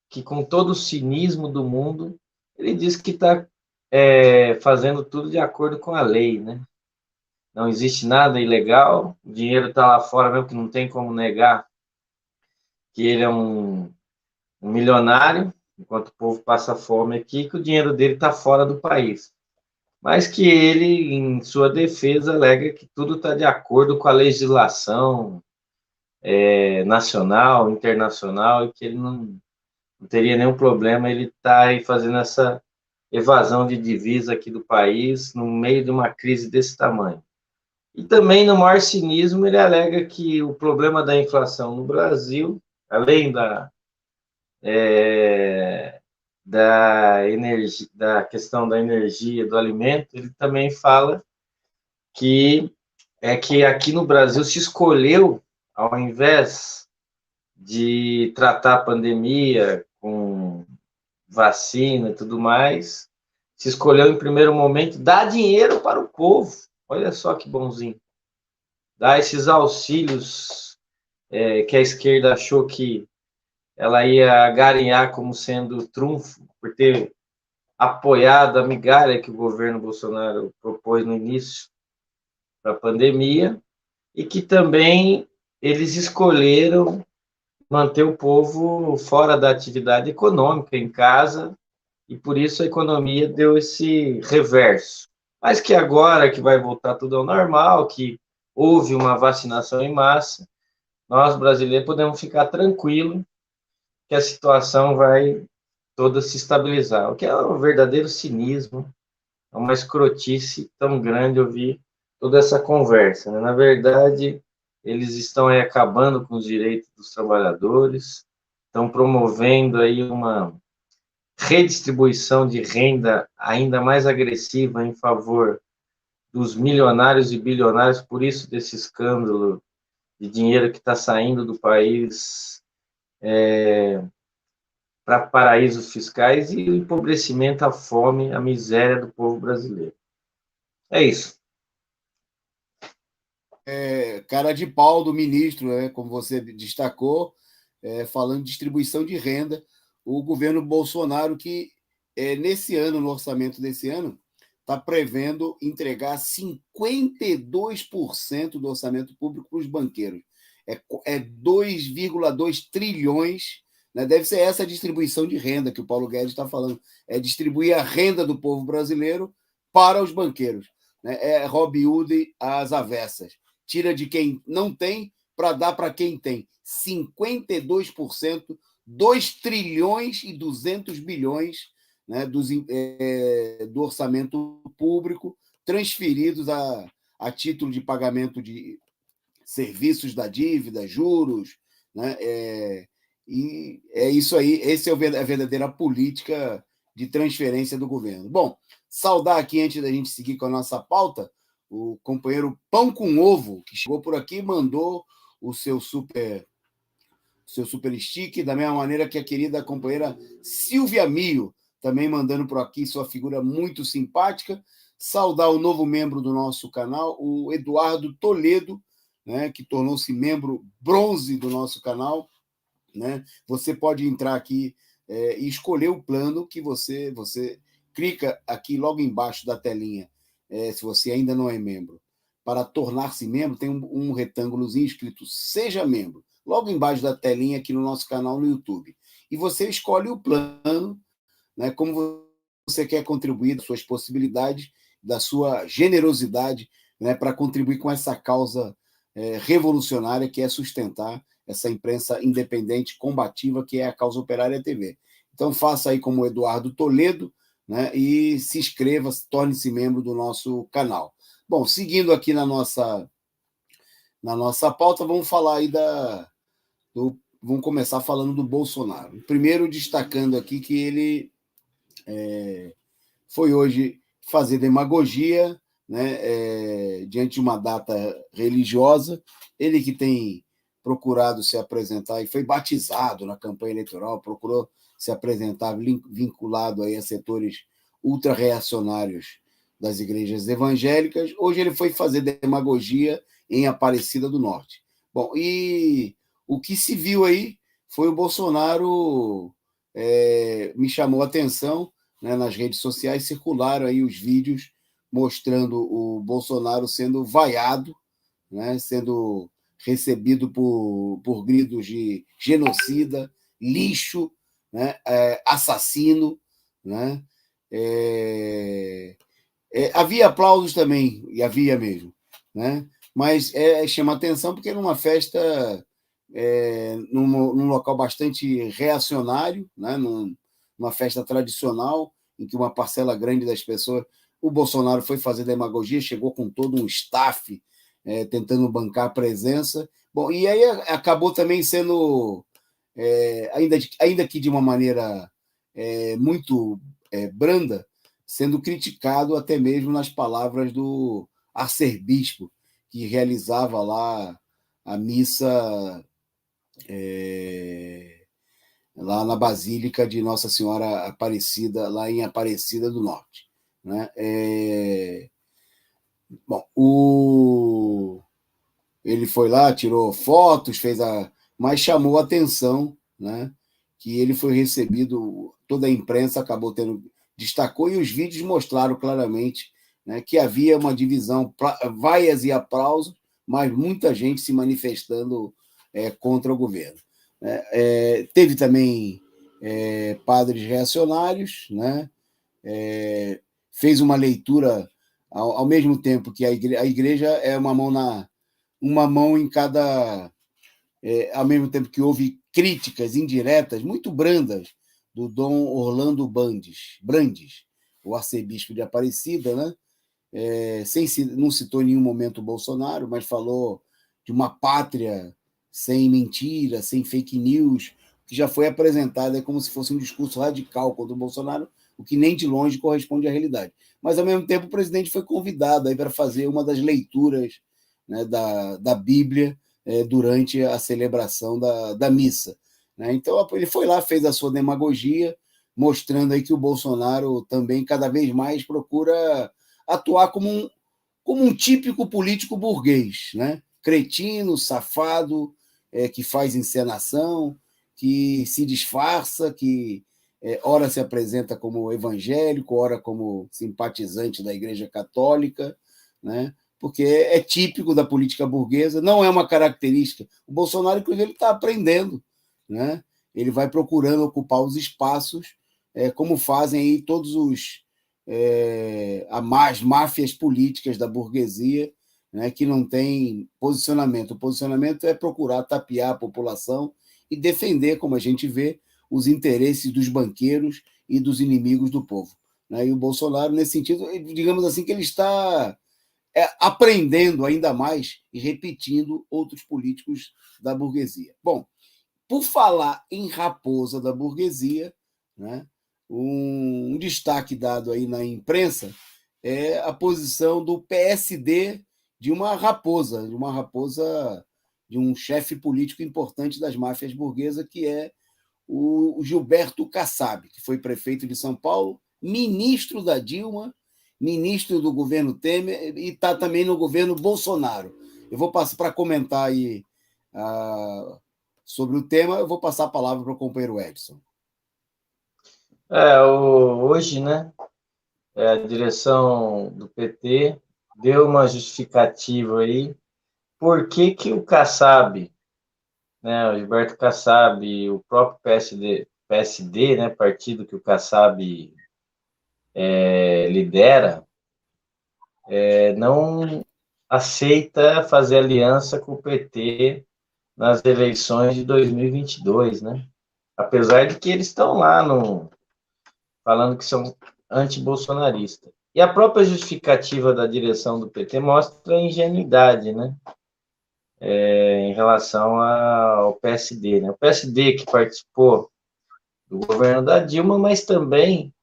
que com todo o cinismo do mundo, ele diz que está fazendo tudo de acordo com a lei, né? Não existe nada ilegal, o dinheiro está lá fora mesmo, que não tem como negar que ele é um milionário, enquanto o povo passa fome aqui, que o dinheiro dele está fora do país. Mas que ele, em sua defesa, alega que tudo está de acordo com a legislação nacional, internacional, e que ele não teria nenhum problema ele estar aí fazendo essa evasão de divisa aqui do país, no meio de uma crise desse tamanho. E também, no maior cinismo, ele alega que o problema da inflação no Brasil, além da questão da energia, do alimento, ele também fala que que aqui no Brasil se escolheu, ao invés de tratar a pandemia com vacina e tudo mais, se escolheu em primeiro momento dar dinheiro para o povo. Olha só que bonzinho. Dar esses auxílios que a esquerda achou que ela ia garinhar como sendo trunfo, por ter apoiado a migalha que o governo Bolsonaro propôs no início da pandemia, e que também eles escolheram manter o povo fora da atividade econômica, em casa, e por isso a economia deu esse reverso. Mas que agora que vai voltar tudo ao normal, que houve uma vacinação em massa, nós brasileiros podemos ficar tranquilos que a situação vai toda se estabilizar, o que é um verdadeiro cinismo, é uma escrotice tão grande ouvir toda essa conversa, né? Na verdade, eles estão aí acabando com os direitos dos trabalhadores, estão promovendo aí uma redistribuição de renda ainda mais agressiva em favor dos milionários e bilionários, por isso desse escândalo de dinheiro que está saindo do país para paraísos fiscais, e o empobrecimento, a fome, a miséria do povo brasileiro. É isso. Cara de pau do ministro, como você destacou, falando de distribuição de renda, o governo Bolsonaro, que nesse ano, no orçamento desse ano, está prevendo entregar 52% do orçamento público para os banqueiros. É 2,2 trilhões, né? Deve ser essa a distribuição de renda que o Paulo Guedes está falando, é distribuir a renda do povo brasileiro para os banqueiros, né? É Robin Hood às avessas. Tira de quem não tem para dar para quem tem 52%, 2 trilhões e 200 bilhões, né, do orçamento público transferidos a título de pagamento de serviços da dívida, juros, né? E é isso aí, essa é a verdadeira política de transferência do governo. Bom, saudar aqui, antes da gente seguir com a nossa pauta, o companheiro Pão com Ovo, que chegou por aqui e mandou o seu super stick, da mesma maneira que a querida companheira Silvia Mio, também mandando por aqui sua figura muito simpática. Saudar o novo membro do nosso canal, o Eduardo Toledo, né, que tornou-se membro bronze do nosso canal. Né? Você pode entrar aqui e escolher o plano que você clica aqui logo embaixo da telinha, se você ainda não é membro. Para tornar-se membro, tem um retângulozinho escrito Seja Membro, logo embaixo da telinha aqui no nosso canal no YouTube. E você escolhe o plano, né, como você quer contribuir, das suas possibilidades, da sua generosidade, né, para contribuir com essa causa revolucionária que é sustentar essa imprensa independente, combativa, que é a Causa Operária TV. Então, faça aí como o Eduardo Toledo, né, e se inscreva, torne-se membro do nosso canal. Bom, seguindo aqui na nossa pauta, vamos falar aí vamos começar falando do Bolsonaro. Primeiro, destacando aqui que ele foi hoje fazer demagogia, né, diante de uma data religiosa. Ele que tem procurado se apresentar e foi batizado na campanha eleitoral, procurou se apresentar vinculado aí a setores ultra-reacionários das igrejas evangélicas. Hoje ele foi fazer demagogia em Aparecida do Norte. Bom, e o que se viu aí foi o Bolsonaro, me chamou a atenção, né, nas redes sociais, circularam aí os vídeos mostrando o Bolsonaro sendo vaiado, né, sendo recebido por gritos de genocida, lixo, né, assassino. Né, havia aplausos também, e havia mesmo, né, mas chama atenção porque numa festa, num local bastante reacionário, né, numa festa tradicional, em que uma parcela grande das pessoas... O Bolsonaro foi fazer demagogia, chegou com todo um staff tentando bancar a presença. Bom, e aí acabou também sendo, ainda que de uma maneira muito branda, sendo criticado até mesmo nas palavras do arcebispo, que realizava lá a missa lá na Basílica de Nossa Senhora Aparecida, lá em Aparecida do Norte. Né? Bom, ele foi lá, tirou fotos, mas chamou a atenção, né, que ele foi recebido, toda a imprensa acabou destacou, e os vídeos mostraram claramente, né, que havia uma divisão, vaias e aplausos, mas muita gente se manifestando contra o governo. Teve também padres reacionários, né, fez uma leitura, ao mesmo tempo que a igreja é uma mão em cada... ao mesmo tempo que houve críticas indiretas, muito brandas, do Dom Orlando Brandes, o arcebispo de Aparecida, né? Não citou em nenhum momento o Bolsonaro, mas falou de uma pátria sem mentira, sem fake news, que já foi apresentada como se fosse um discurso radical contra o Bolsonaro, o que nem de longe corresponde à realidade. Mas, ao mesmo tempo, o presidente foi convidado aí para fazer uma das leituras, né, da Bíblia durante a celebração da missa. Né? Então, ele foi lá, fez a sua demagogia, mostrando aí que o Bolsonaro também cada vez mais procura atuar como um típico político burguês, né? Cretino, safado, que faz encenação, que se disfarça, que ora se apresenta como evangélico, ora como simpatizante da Igreja Católica, né? Porque é típico da política burguesa, não é uma característica. O Bolsonaro, inclusive, ele está aprendendo, né? Ele vai procurando ocupar os espaços, como fazem aí todos as máfias políticas da burguesia, né, que não tem posicionamento. O posicionamento é procurar tapear a população e defender, como a gente vê, os interesses dos banqueiros e dos inimigos do povo. Né? E o Bolsonaro, nesse sentido, digamos assim, que ele está aprendendo ainda mais e repetindo outros políticos da burguesia. Bom, por falar em raposa da burguesia, né, um destaque dado aí na imprensa é a posição do PSD de uma raposa, de um chefe político importante das máfias burguesas, que é o Gilberto Kassab, que foi prefeito de São Paulo, ministro da Dilma, ministro do governo Temer e está também no governo Bolsonaro. Eu vou passar para comentar aí sobre o tema, eu vou passar a palavra para o companheiro Edson. Hoje, né, a direção do PT deu uma justificativa aí por que o Kassab, né, o Gilberto Kassab, o próprio PSD, né, partido que o Kassab lidera, não aceita fazer aliança com o PT nas eleições de 2022, né? Apesar de que eles estão lá falando que são anti-bolsonaristas. E a própria justificativa da direção do PT mostra a ingenuidade, né? Em relação ao PSD, né? O PSD que participou do governo da Dilma, mas também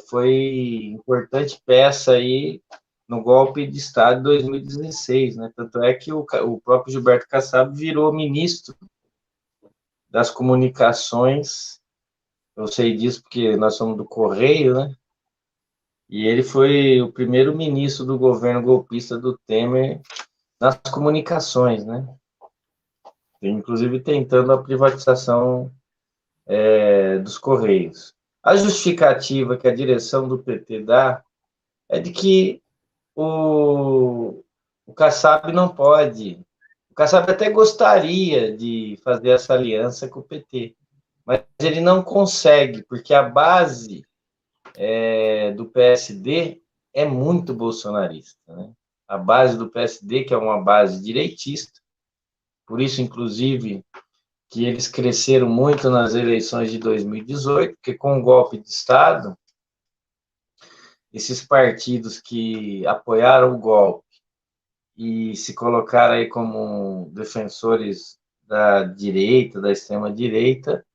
foi importante peça aí no golpe de Estado de 2016, né? Tanto é que o próprio Gilberto Kassab virou ministro das comunicações. Eu sei disso porque nós somos do Correio, né? E ele foi o primeiro ministro do governo golpista do Temer nas comunicações, né? Inclusive tentando a privatização dos Correios. A justificativa que a direção do PT dá é de que o Kassab não pode. O Kassab até gostaria de fazer essa aliança com o PT, mas ele não consegue, porque a base do PSD é muito bolsonarista, né? A base do PSD, que é uma base direitista, por isso, inclusive, que eles cresceram muito nas eleições de 2018, porque com o golpe de Estado, esses partidos que apoiaram o golpe e se colocaram aí como defensores da direita, da extrema-direita,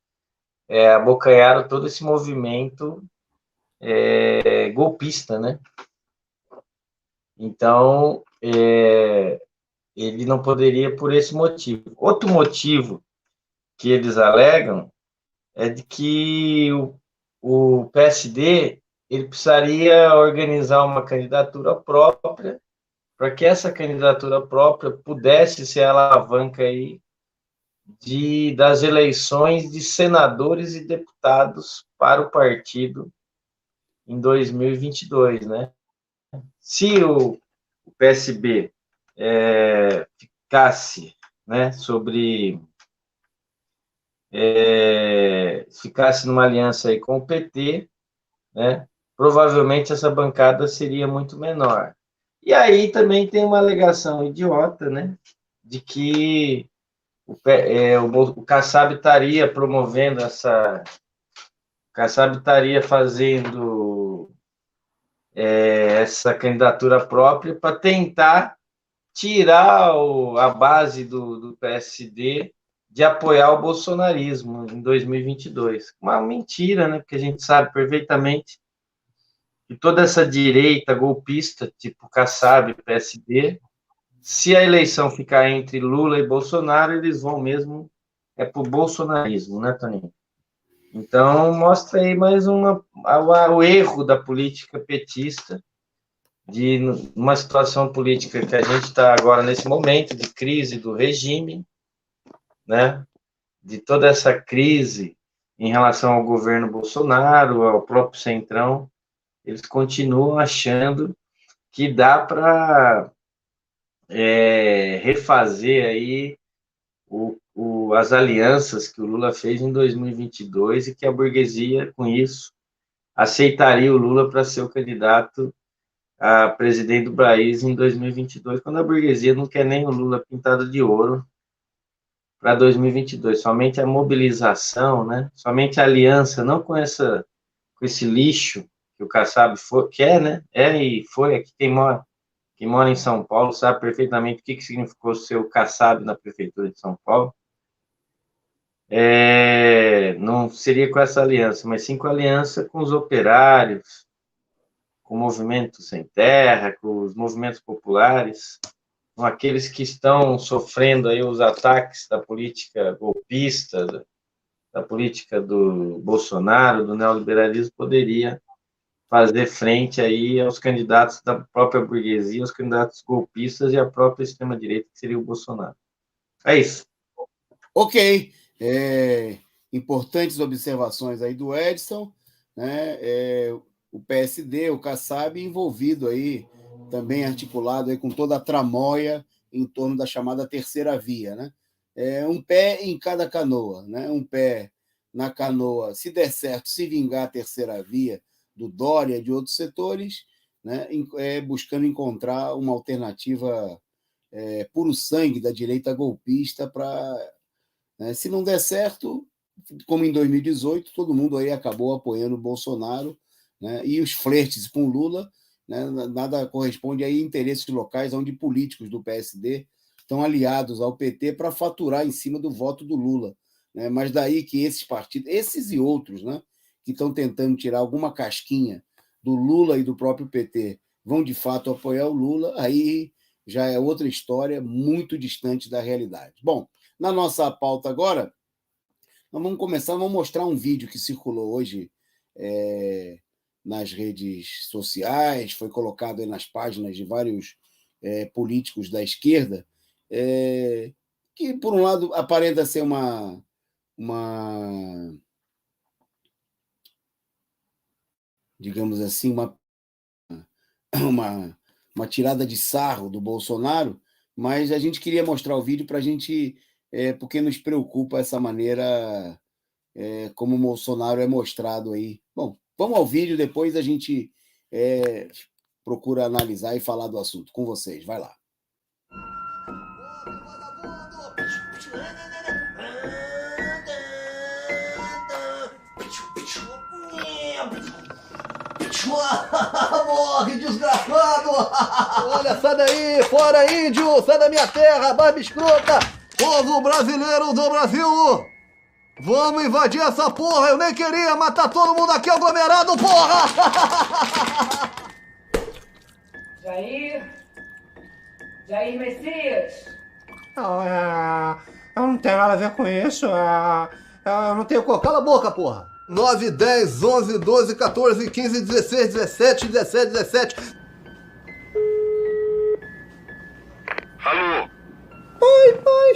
abocanharam todo esse movimento golpista, né? Então, ele não poderia por esse motivo. Outro motivo que eles alegam é de que o PSD ele precisaria organizar uma candidatura própria para que essa candidatura própria pudesse ser a alavanca aí das eleições de senadores e deputados para o partido em 2022, né? Se o PSB ficasse, né, ficasse numa aliança aí com o PT, né, provavelmente essa bancada seria muito menor. E aí também tem uma alegação idiota, né, de que o Kassab estaria promovendo o Kassab estaria fazendo essa candidatura própria para tentar tirar a base do PSD de apoiar o bolsonarismo em 2022. Uma mentira, né? Porque a gente sabe perfeitamente que toda essa direita golpista, tipo Kassab, PSD, se a eleição ficar entre Lula e Bolsonaro, eles vão mesmo para o bolsonarismo, né, Toninho? Então, mostra aí mais o erro da política petista, de uma situação política que a gente está agora nesse momento de crise do regime, né? De toda essa crise em relação ao governo Bolsonaro, ao próprio Centrão, eles continuam achando que dá para refazer aí as alianças que o Lula fez em 2022 e que a burguesia, com isso, aceitaria o Lula para ser o candidato a presidente do país em 2022, quando a burguesia não quer nem o Lula pintado de ouro para 2022. Somente a mobilização, né? Somente a aliança, não com esse lixo que o Kassab quer, né? E foi aqui quem mora em São Paulo sabe perfeitamente o que significou ser o Kassab na prefeitura de São Paulo. Não seria com essa aliança, mas sim com a aliança com os operários, com o movimento sem terra, com os movimentos populares, com aqueles que estão sofrendo aí os ataques da política golpista, da política do Bolsonaro, do neoliberalismo, poderia fazer frente aí aos candidatos da própria burguesia, aos candidatos golpistas e à própria extrema-direita, que seria o Bolsonaro. É isso. Ok. Importantes observações aí do Edson, né? O PSD, o Kassab, envolvido aí, também articulado aí com toda a tramóia em torno da chamada terceira via, né? Um pé em cada canoa, né? Um pé na canoa, se der certo, se vingar a terceira via do Dória e de outros setores, né? Buscando encontrar uma alternativa puro sangue da direita golpista para, né? Se não der certo, como em 2018, todo mundo aí acabou apoiando o Bolsonaro, né? E os flertes com Lula, né? Nada corresponde a interesses locais onde políticos do PSD estão aliados ao PT para faturar em cima do voto do Lula, né? Mas daí que esses partidos, esses e outros, né? Que estão tentando tirar alguma casquinha do Lula e do próprio PT, vão de fato apoiar o Lula, aí já é outra história muito distante da realidade. Bom, na nossa pauta agora, nós vamos mostrar um vídeo que circulou hoje nas redes sociais, foi colocado aí nas páginas de vários políticos da esquerda, que, por um lado, aparenta ser uma digamos assim, uma tirada de sarro do Bolsonaro, mas a gente queria mostrar o vídeo para a gente, porque nos preocupa essa maneira como o Bolsonaro é mostrado aí. Bom, vamos ao vídeo, depois a gente procura analisar e falar do assunto com vocês. Vai lá. Morre, desgraçado! Olha, sai daí, fora índio, sai da minha terra, barba escrota! Povo brasileiro do Brasil! Vamos invadir essa porra, eu nem queria matar todo mundo aqui aglomerado, porra! Jair Messias! Não, eu não tenho nada a ver com isso, eu não tenho... Cala a boca, porra! 9, 10, 11, 12, 14, 15, 16, 17, 17, 17... Alô? Pai,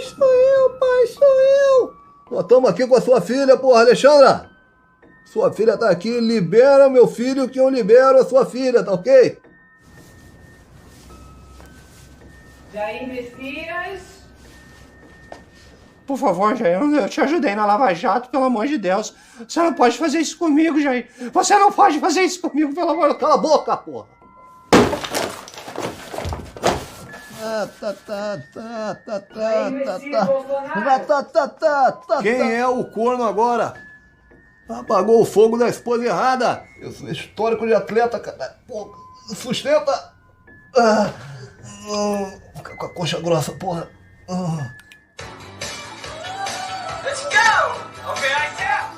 sou eu! Nós estamos aqui com a sua filha, porra, Alexandra! Sua filha tá aqui, libera meu filho que eu libero a sua filha, tá ok? Jair Messias! Por favor, Jair, eu te ajudei na Lava Jato, pelo amor de Deus. Você não pode fazer isso comigo, Jair. Você não pode fazer isso comigo, pelo amor de Deus. Cala a boca, porra! Quem é o corno agora? Apagou o fogo da esposa errada. Eu sou histórico de atleta, cara. Porra, sustenta. Fica com a coxa grossa, porra. Let's go! Okay, I can!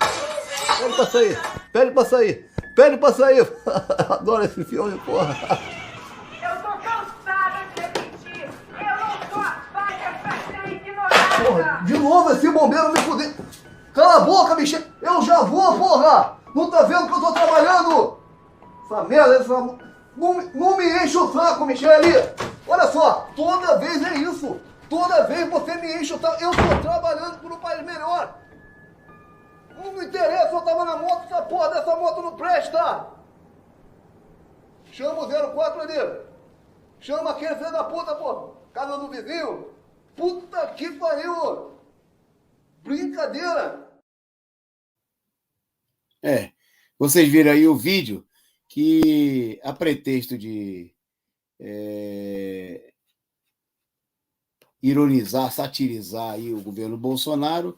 Pede pra sair, pede pra sair, pede pra sair. Adoro esse filme, porra. Eu tô cansada de repetir! Eu não sou a vaga pra ser ignorada! Porra, de novo esse bombeiro me fudeu. Cala a boca, bicho. Eu já vou, porra. Não tá vendo que eu tô trabalhando? Essa merda, não me enche o saco, Michele. Olha só, toda vez é isso. Toda vez você me enche o saco. Eu tô trabalhando por um país melhor. Não me interessa, eu tava na moto, essa porra dessa moto não presta. Chama o 04 ali. Chama aquele filho da puta, porra. Casa do vizinho. Puta que pariu. Brincadeira. Vocês viram aí o vídeo que, a pretexto de ironizar, satirizar aí o governo Bolsonaro,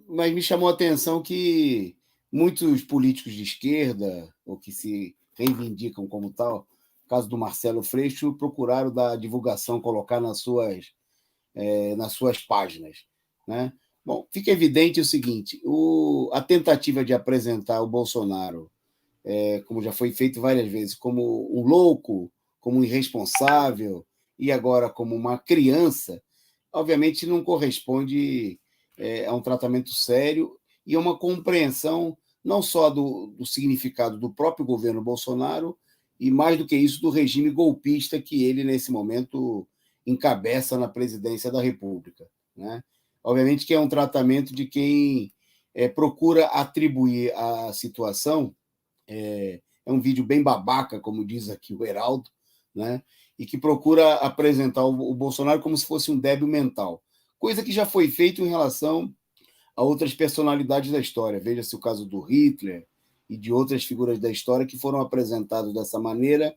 mas me chamou a atenção que muitos políticos de esquerda, ou que se reivindicam como tal, no caso do Marcelo Freixo, procuraram dar divulgação, colocar nas suas páginas, né? Bom, fica evidente o seguinte: a tentativa de apresentar o Bolsonaro, como já foi feito várias vezes, como um louco, como um irresponsável, e agora como uma criança, obviamente não corresponde a um tratamento sério e a uma compreensão não só do significado do próprio governo Bolsonaro, e mais do que isso, do regime golpista que ele, nesse momento, encabeça na presidência da República, né? Obviamente que é um tratamento de quem procura atribuir à situação, é um vídeo bem babaca, como diz aqui o Heraldo, né? E que procura apresentar o Bolsonaro como se fosse um débil mental, coisa que já foi feita em relação a outras personalidades da história. Veja-se o caso do Hitler e de outras figuras da história que foram apresentados dessa maneira,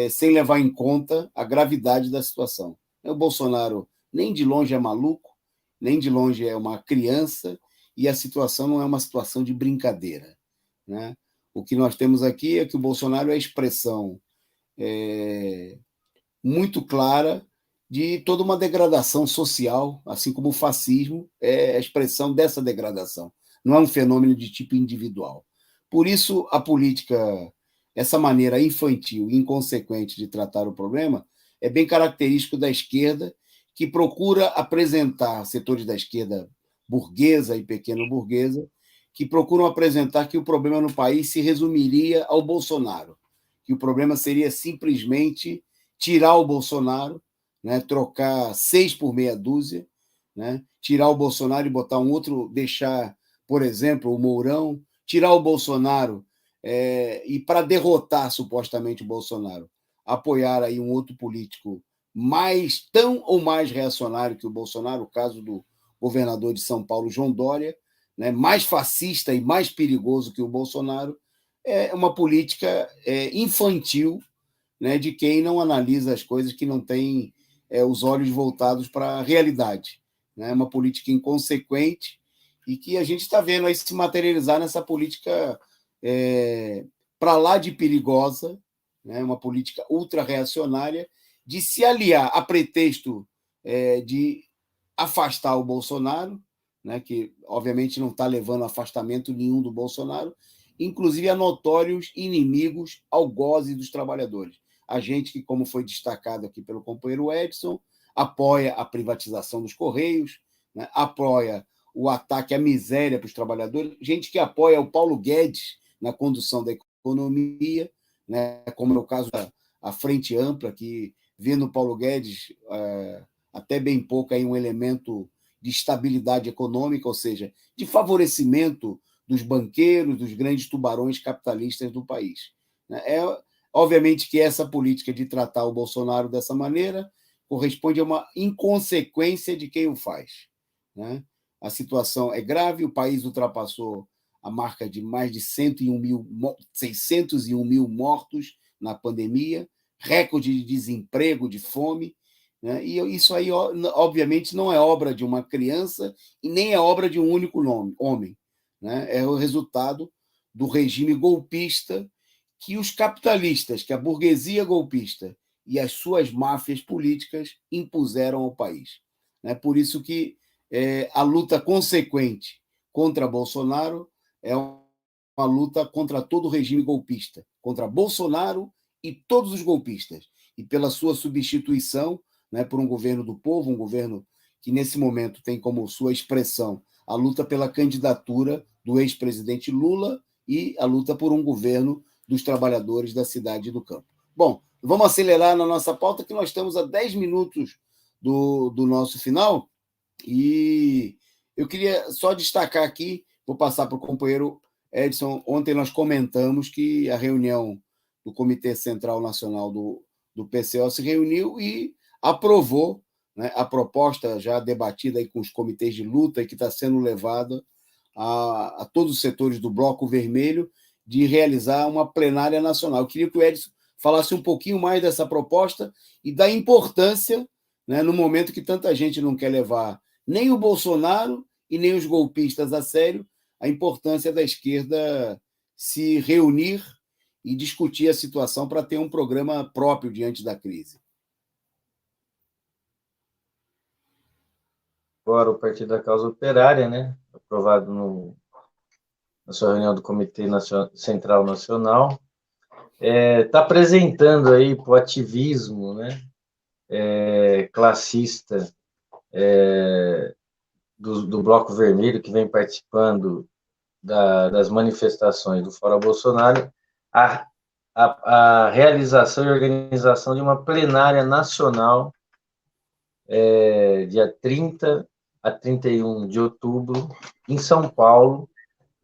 sem levar em conta a gravidade da situação. O Bolsonaro nem de longe é maluco, nem de longe é uma criança, e a situação não é uma situação de brincadeira, né? O que nós temos aqui é que o Bolsonaro é a expressão muito clara de toda uma degradação social, assim como o fascismo é a expressão dessa degradação. Não é um fenômeno de tipo individual. Por isso, a política, essa maneira infantil e inconsequente de tratar o problema, é bem característico da esquerda, que procura apresentar, setores da esquerda burguesa e pequeno-burguesa, que procuram apresentar que o problema no país se resumiria ao Bolsonaro, que o problema seria simplesmente tirar o Bolsonaro, né, trocar 6 por meia dúzia, né, tirar o Bolsonaro e botar um outro, deixar, por exemplo, o Mourão, tirar o Bolsonaro e, para derrotar supostamente o Bolsonaro, apoiar aí um outro político tão ou mais reacionário que o Bolsonaro, o caso do governador de São Paulo, João Dória, né, mais fascista e mais perigoso que o Bolsonaro. É uma política infantil, né, de quem não analisa as coisas, que não tem os olhos voltados para a realidade. É, né? Uma política inconsequente e que a gente está vendo aí se materializar nessa política para lá de perigosa, né? Uma política ultra-reacionária, de se aliar a pretexto de afastar o Bolsonaro, né, que obviamente não está levando afastamento nenhum do Bolsonaro, inclusive a notórios inimigos algozes dos trabalhadores. A gente que, como foi destacado aqui pelo companheiro Edson, apoia a privatização dos Correios, né, apoia o ataque à miséria para os trabalhadores, gente que apoia o Paulo Guedes na condução da economia, né, como é o caso da Frente Ampla, que vê no Paulo Guedes até bem pouco aí um elemento de estabilidade econômica, ou seja, de favorecimento dos banqueiros, dos grandes tubarões capitalistas do país. Obviamente que essa política de tratar o Bolsonaro dessa maneira corresponde a uma inconsequência de quem o faz, né? A situação é grave, o país ultrapassou a marca de mais de 601 mil mortos na pandemia, recorde de desemprego, de fome, né? E isso aí, obviamente, não é obra de uma criança e nem é obra de um único homem, né? É o resultado do regime golpista que os capitalistas, que a burguesia golpista e as suas máfias políticas impuseram ao país. Por isso que a luta consequente contra Bolsonaro é uma luta contra todo o regime golpista, contra Bolsonaro e todos os golpistas, e pela sua substituição, né, por um governo do povo, um governo que, nesse momento, tem como sua expressão a luta pela candidatura do ex-presidente Lula e a luta por um governo dos trabalhadores da cidade e do campo. Bom, vamos acelerar na nossa pauta, que nós estamos a 10 minutos do nosso final, e eu queria só destacar aqui, vou passar para o companheiro Edson. Ontem nós comentamos que a reunião do Comitê Central Nacional do PCO se reuniu e aprovou, né, a proposta já debatida aí com os comitês de luta e que está sendo levada a todos os setores do Bloco Vermelho, de realizar uma plenária nacional. Eu queria que o Edson falasse um pouquinho mais dessa proposta e da importância, né, no momento que tanta gente não quer levar nem o Bolsonaro e nem os golpistas a sério, a importância da esquerda se reunir e discutir a situação para ter um programa próprio diante da crise. Agora, o Partido da Causa Operária, né, aprovado na sua reunião do Comitê Central Nacional, está apresentando aí para o ativismo, né, classista do Bloco Vermelho, que vem participando das manifestações do Fora Bolsonaro, a realização e organização de uma plenária nacional dia 30 a 31 de outubro, em São Paulo,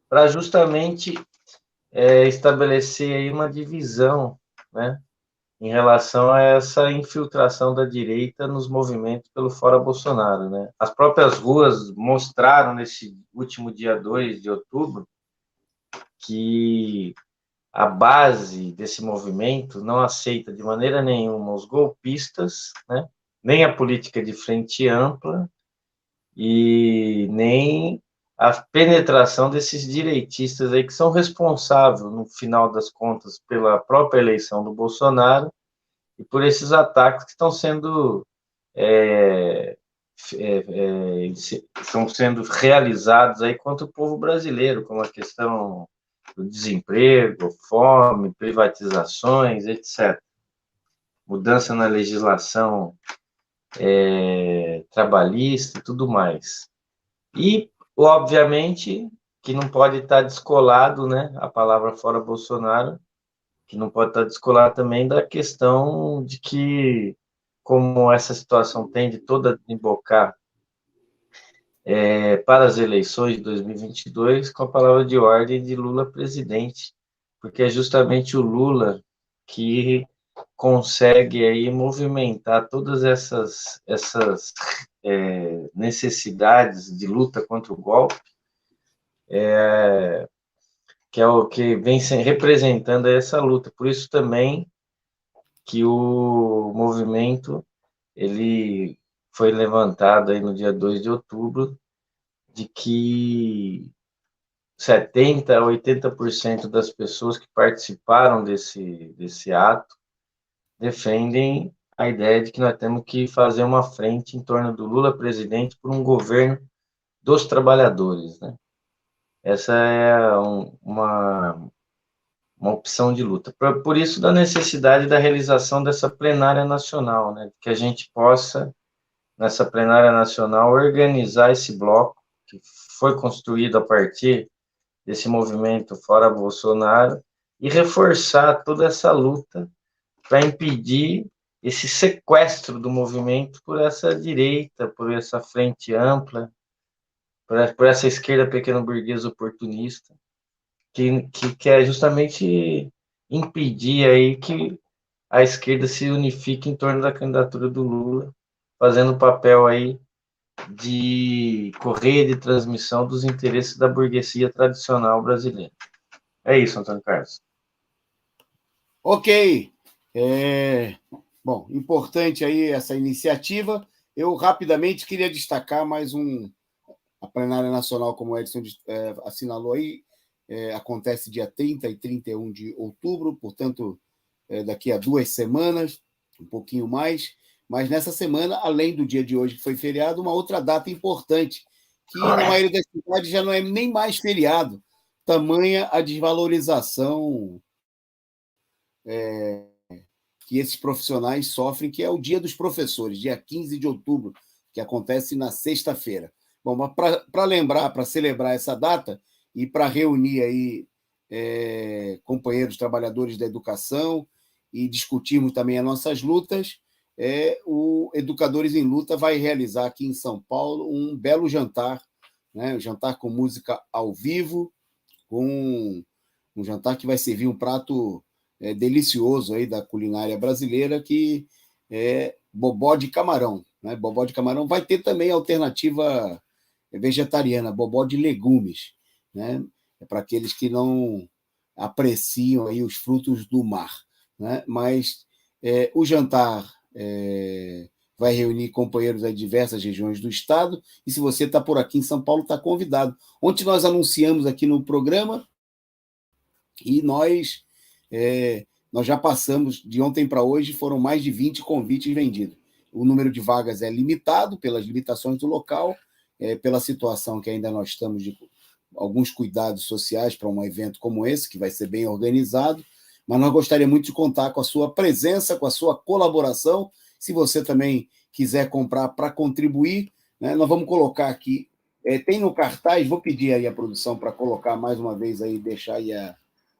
para justamente estabelecer aí uma divisão, né, em relação a essa infiltração da direita nos movimentos pelo Fora Bolsonaro, né? As próprias ruas mostraram nesse último dia 2 de outubro que a base desse movimento não aceita de maneira nenhuma os golpistas, né? Nem a política de frente ampla e nem a penetração desses direitistas aí que são responsáveis, no final das contas, pela própria eleição do Bolsonaro e por esses ataques que estão sendo realizados aí contra o povo brasileiro, como a questão do desemprego, fome, privatizações, etc. Mudança na legislação trabalhista e tudo mais. E, obviamente, que não pode estar descolado, né, a palavra Fora Bolsonaro, que não pode estar descolado também da questão de que, como essa situação tende toda a desembocar para as eleições de 2022, com a palavra de ordem de Lula presidente, porque é justamente o Lula que consegue aí movimentar todas essas necessidades de luta contra o golpe, que é o que vem representando essa luta. Por isso também que o movimento ele foi levantado aí no dia 2 de outubro, de que 70% a 80% das pessoas que participaram desse ato defendem a ideia de que nós temos que fazer uma frente em torno do Lula presidente por um governo dos trabalhadores, né? Essa é uma opção de luta. Por isso, da necessidade da realização dessa plenária nacional, né? Que a gente possa, nessa plenária nacional, organizar esse bloco que foi construído a partir desse movimento Fora Bolsonaro e reforçar toda essa luta para impedir esse sequestro do movimento por essa direita, por essa frente ampla, por essa esquerda pequeno-burguesa oportunista, que quer justamente impedir aí que a esquerda se unifique em torno da candidatura do Lula, fazendo o papel aí de correia de transmissão dos interesses da burguesia tradicional brasileira. É isso, Antônio Carlos. Ok. Bom, importante aí essa iniciativa. Eu rapidamente queria destacar mais a plenária nacional, como o Edson assinalou aí, acontece dia 30 e 31 de outubro, portanto, daqui a 2 semanas, um pouquinho mais. Mas nessa semana, além do dia de hoje, que foi feriado, uma outra data importante, que na maioria das cidades já não é nem mais feriado, tamanha a desvalorização que esses profissionais sofrem, que é o Dia dos Professores, dia 15 de outubro, que acontece na sexta-feira. Bom, mas para lembrar, para celebrar essa data e para reunir aí companheiros trabalhadores da educação e discutirmos também as nossas lutas, o Educadores em Luta vai realizar aqui em São Paulo um belo jantar, né? Um jantar com música ao vivo, com um jantar que vai servir um prato delicioso aí da culinária brasileira, que é bobó de camarão, né? Bobó de camarão. Vai ter também alternativa vegetariana, bobó de legumes, né? É para aqueles que não apreciam aí os frutos do mar, né? Mas o jantar vai reunir companheiros de diversas regiões do estado, e se você está por aqui em São Paulo, está convidado. Ontem nós anunciamos aqui no programa, e nós já passamos, de ontem para hoje, foram mais de 20 convites vendidos. O número de vagas é limitado pelas limitações do local, pela situação que ainda nós estamos de alguns cuidados sociais para um evento como esse, que vai ser bem organizado, mas nós gostaríamos muito de contar com a sua presença, com a sua colaboração. Se você também quiser comprar para contribuir, né, nós vamos colocar aqui, tem no cartaz, vou pedir aí a produção para colocar mais uma vez aí, deixar aí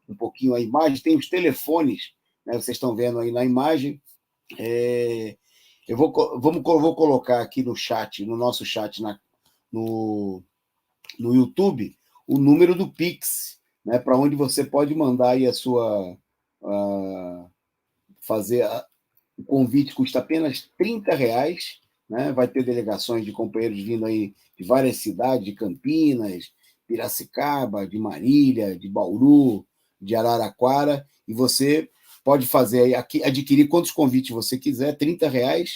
um pouquinho a imagem, tem os telefones, né, vocês estão vendo aí na imagem, eu vou colocar aqui no chat, no nosso chat no YouTube, o número do Pix, né, para onde você pode mandar aí a sua... fazer o convite, custa apenas R$30, né? Vai ter delegações de companheiros vindo aí de várias cidades, de Campinas, Piracicaba, de Marília, de Bauru, de Araraquara, e você pode fazer aí, adquirir quantos convites você quiser, R$30,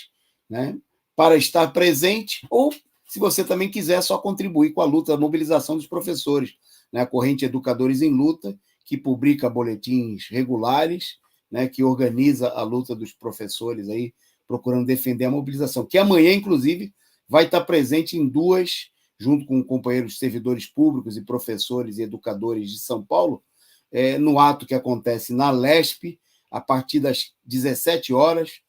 né, para estar presente, ou se você também quiser só contribuir com a luta, a mobilização dos professores, né, a Corrente Educadores em Luta, que publica boletins regulares, né, que organiza a luta dos professores aí, procurando defender a mobilização, que amanhã, inclusive, vai estar presente em duas, junto com companheiros servidores públicos e professores e educadores de São Paulo, no ato que acontece na LESP, a partir das 17 horas,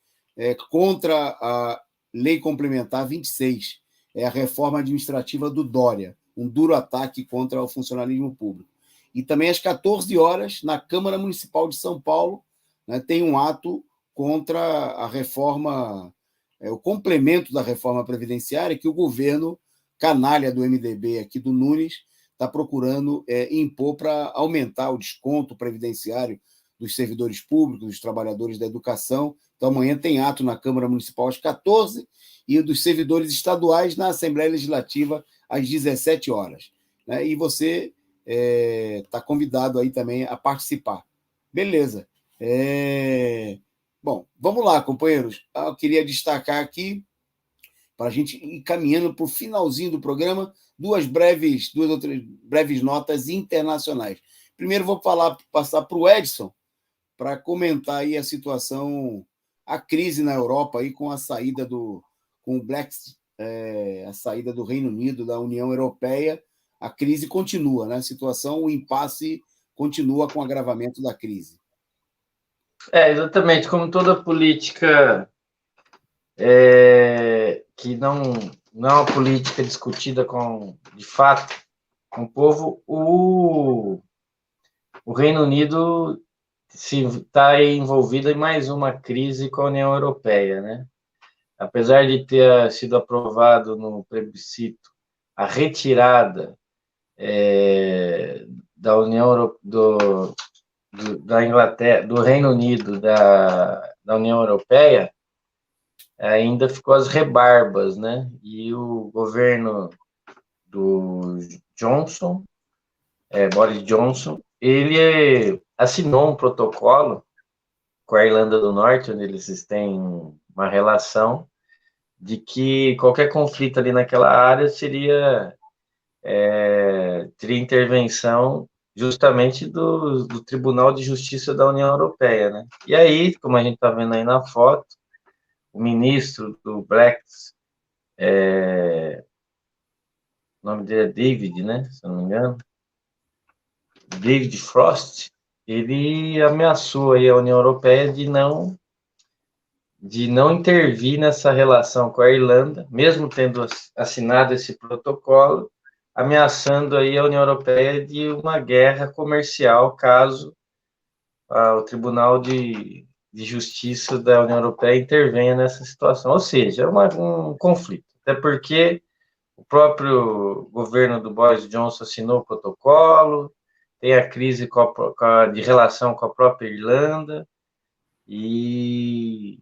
contra a Lei Complementar 26, a reforma administrativa do Dória, um duro ataque contra o funcionalismo público. E também às 14 horas, na Câmara Municipal de São Paulo, né, tem um ato contra a reforma, o complemento da reforma previdenciária que o governo canalha do MDB aqui do Nunes está procurando impor para aumentar o desconto previdenciário dos servidores públicos, dos trabalhadores da educação. Então, amanhã tem ato na Câmara Municipal às 14 e dos servidores estaduais na Assembleia Legislativa às 17 horas. Né? E você está convidado aí também a participar. Beleza. Bom, vamos lá, companheiros. Eu queria destacar aqui, para a gente ir caminhando para o finalzinho do programa, duas outras breves notas internacionais. Primeiro vou passar para o Edson, para comentar aí a situação, a crise na Europa aí com a saída a saída do Reino Unido da União Europeia. A crise continua, né? A situação, o impasse continua com o agravamento da crise. Exatamente, como toda política que não é uma política discutida de fato com o povo, o Reino Unido está envolvido em mais uma crise com a União Europeia, né? Apesar de ter sido aprovado no plebiscito a retirada da União da Inglaterra, do Reino Unido da União Europeia, ainda ficou às rebarbas, né? E o governo do Boris Johnson, ele assinou um protocolo com a Irlanda do Norte, onde eles têm uma relação de que qualquer conflito ali naquela área teria intervenção justamente do Tribunal de Justiça da União Europeia, né? E aí, como a gente está vendo aí na foto, o ministro do Brexit, o nome dele é David, né? Se eu não me engano, David Frost, ele ameaçou aí a União Europeia de não intervir nessa relação com a Irlanda, mesmo tendo assinado esse protocolo, ameaçando aí a União Europeia de uma guerra comercial caso o Tribunal de Justiça da União Europeia intervenha nessa situação. Ou seja, é um conflito. Até porque o próprio governo do Boris Johnson assinou o protocolo, tem a crise de relação com a própria Irlanda, e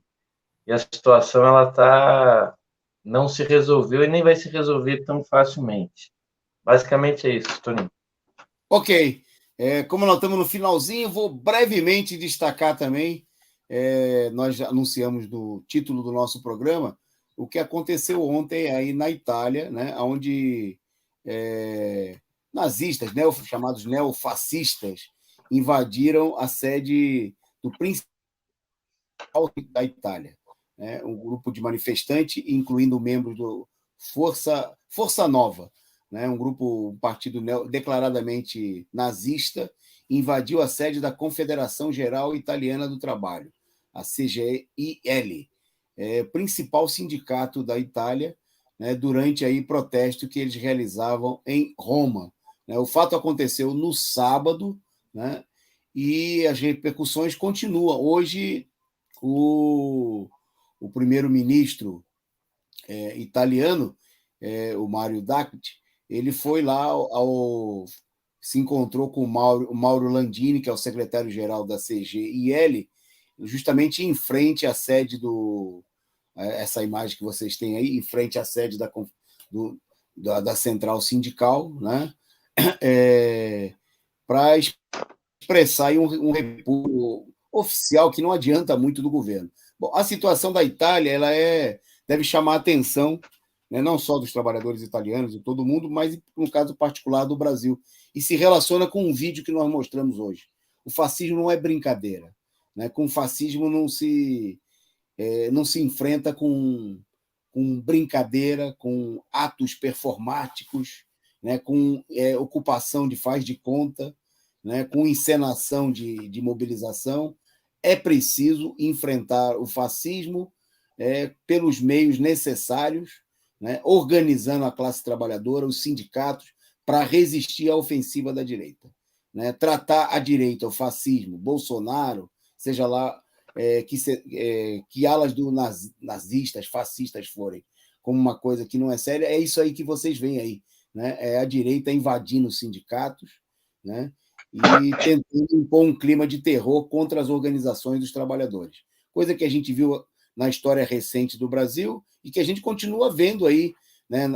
a situação não se resolveu e nem vai se resolver tão facilmente. Basicamente é isso, Toninho. Ok. Como nós estamos no finalzinho, vou brevemente destacar também, nós já anunciamos no título do nosso programa, o que aconteceu ontem aí na Itália, né, onde nazistas, chamados neofascistas, invadiram a sede do principal da Itália, né, um grupo de manifestantes, incluindo membros do Força Nova, né, um partido declaradamente nazista, invadiu a sede da Confederação Geral Italiana do Trabalho, a CGIL, principal sindicato da Itália, né, durante aí protesto que eles realizavam em Roma. Né? O fato aconteceu no sábado, né, e as repercussões continuam. Hoje, o primeiro-ministro italiano, o Mario Draghi, ele foi lá, se encontrou com o Mauro Landini, que é o secretário-geral da CGIL, justamente em frente à sede essa imagem que vocês têm aí, em frente à sede da central sindical, né? Para expressar aí um repúdio oficial que não adianta muito do governo. Bom, a situação da Itália ela deve chamar a atenção, né, não só dos trabalhadores italianos, de todo mundo, mas, no caso particular, do Brasil. E se relaciona com um vídeo que nós mostramos hoje. O fascismo não é brincadeira. Né? Com o fascismo não se enfrenta com brincadeira, com atos performáticos, né? Com ocupação de faz de conta, né? Com encenação de mobilização. É preciso enfrentar o fascismo pelos meios necessários, né, organizando a classe trabalhadora, os sindicatos, para resistir à ofensiva da direita. Né? Tratar a direita, o fascismo, Bolsonaro, seja lá que alas do nazistas, fascistas forem, como uma coisa que não é séria, é isso aí que vocês veem aí. Né? É a direita invadindo os sindicatos, né, e tentando impor um clima de terror contra as organizações dos trabalhadores. Coisa que a gente viu na história recente do Brasil e que a gente continua vendo aí, né,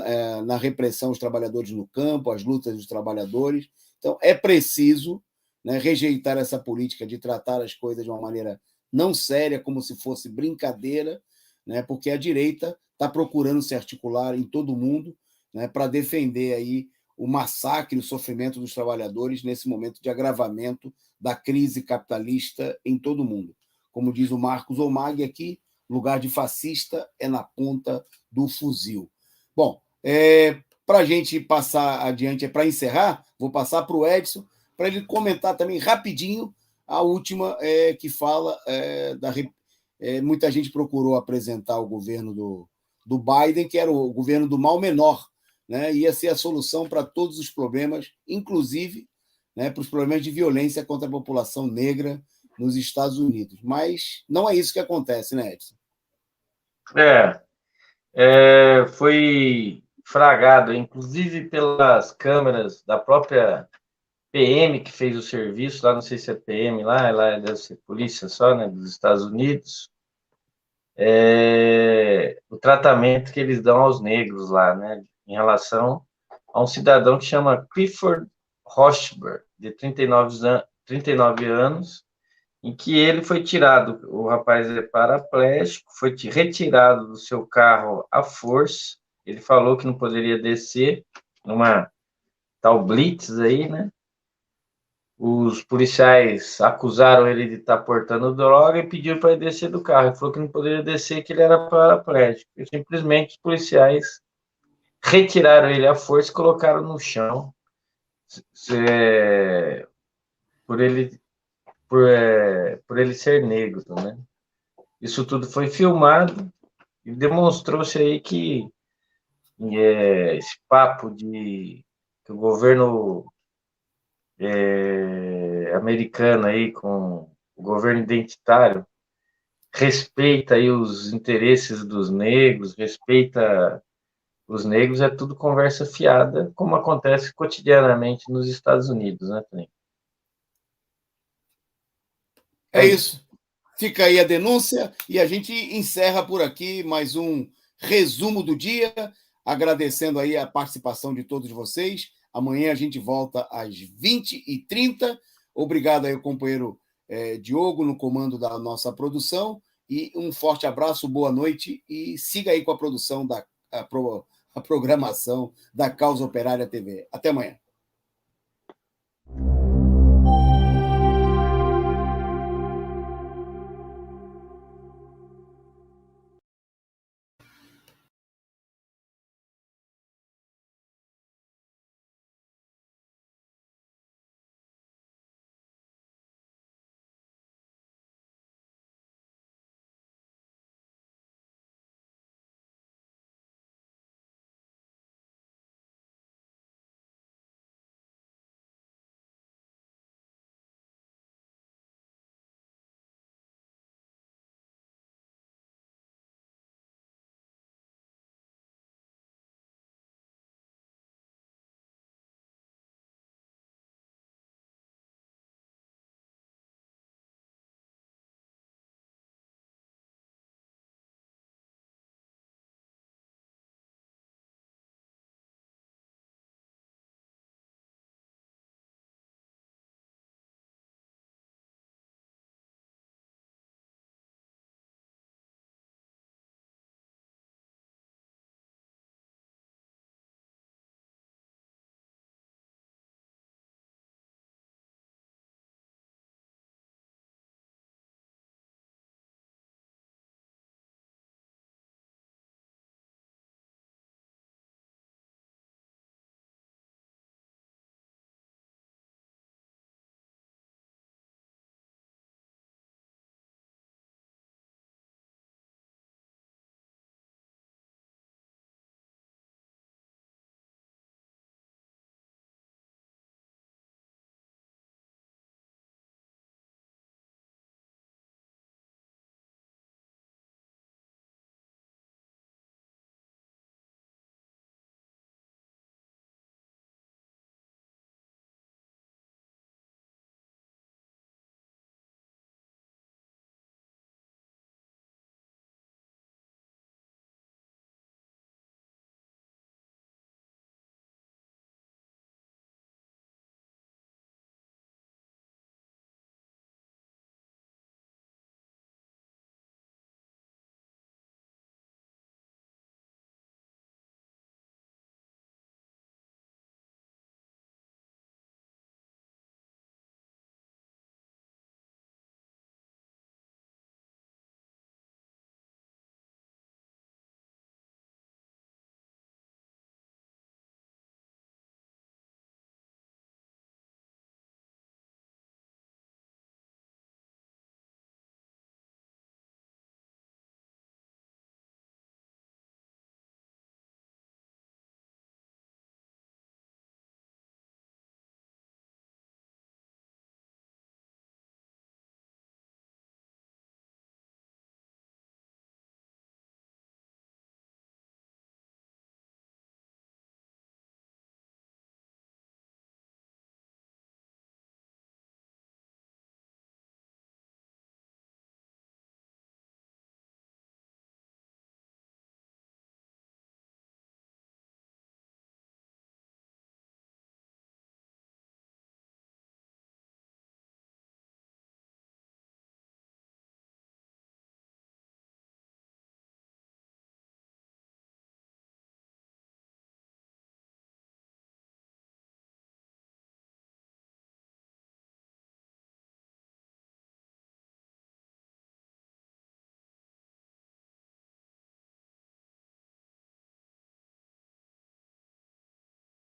na repressão aos trabalhadores no campo, as lutas dos trabalhadores. Então, é preciso, né, rejeitar essa política de tratar as coisas de uma maneira não séria, como se fosse brincadeira, né, porque a direita está procurando se articular em todo o mundo, né, para defender aí o massacre, o sofrimento dos trabalhadores nesse momento de agravamento da crise capitalista em todo o mundo. Como diz o Marcos Omag aqui, lugar de fascista é na ponta do fuzil. Bom, para a gente passar adiante, para encerrar, vou passar para o Edson, para ele comentar também rapidinho a última que fala muita gente procurou apresentar o governo do Biden, que era o governo do mal menor, né? Ia ser a solução para todos os problemas, inclusive, né, para os problemas de violência contra a população negra nos Estados Unidos. Mas não é isso que acontece, né, Edson? Foi fragado, inclusive pelas câmeras da própria PM que fez o serviço, lá não sei se é PM lá deve ser polícia só, né, dos Estados Unidos, o tratamento que eles dão aos negros lá, né, em relação a um cidadão que chama Clifford Rochberg, de 39 anos, em que ele foi tirado, o rapaz é paraplégico, foi retirado do seu carro à força, ele falou que não poderia descer, numa tal blitz aí, né? Os policiais acusaram ele de estar portando droga e pediram para ele descer do carro. Ele falou que não poderia descer, que ele era paraplégico. E simplesmente os policiais retiraram ele à força e colocaram no chão por ele ser negro, né? Isso tudo foi filmado e demonstrou-se aí que esse papo de que o governo americano aí com o governo identitário respeita aí os interesses dos negros, respeita os negros, é tudo conversa fiada, como acontece cotidianamente nos Estados Unidos, né, Felipe? É isso. Fica aí a denúncia e a gente encerra por aqui mais um resumo do dia, agradecendo aí a participação de todos vocês. Amanhã a gente volta às 20h30. Obrigado aí ao companheiro Diogo no comando da nossa produção. E um forte abraço, boa noite e siga aí com a produção a programação da Causa Operária TV. Até amanhã.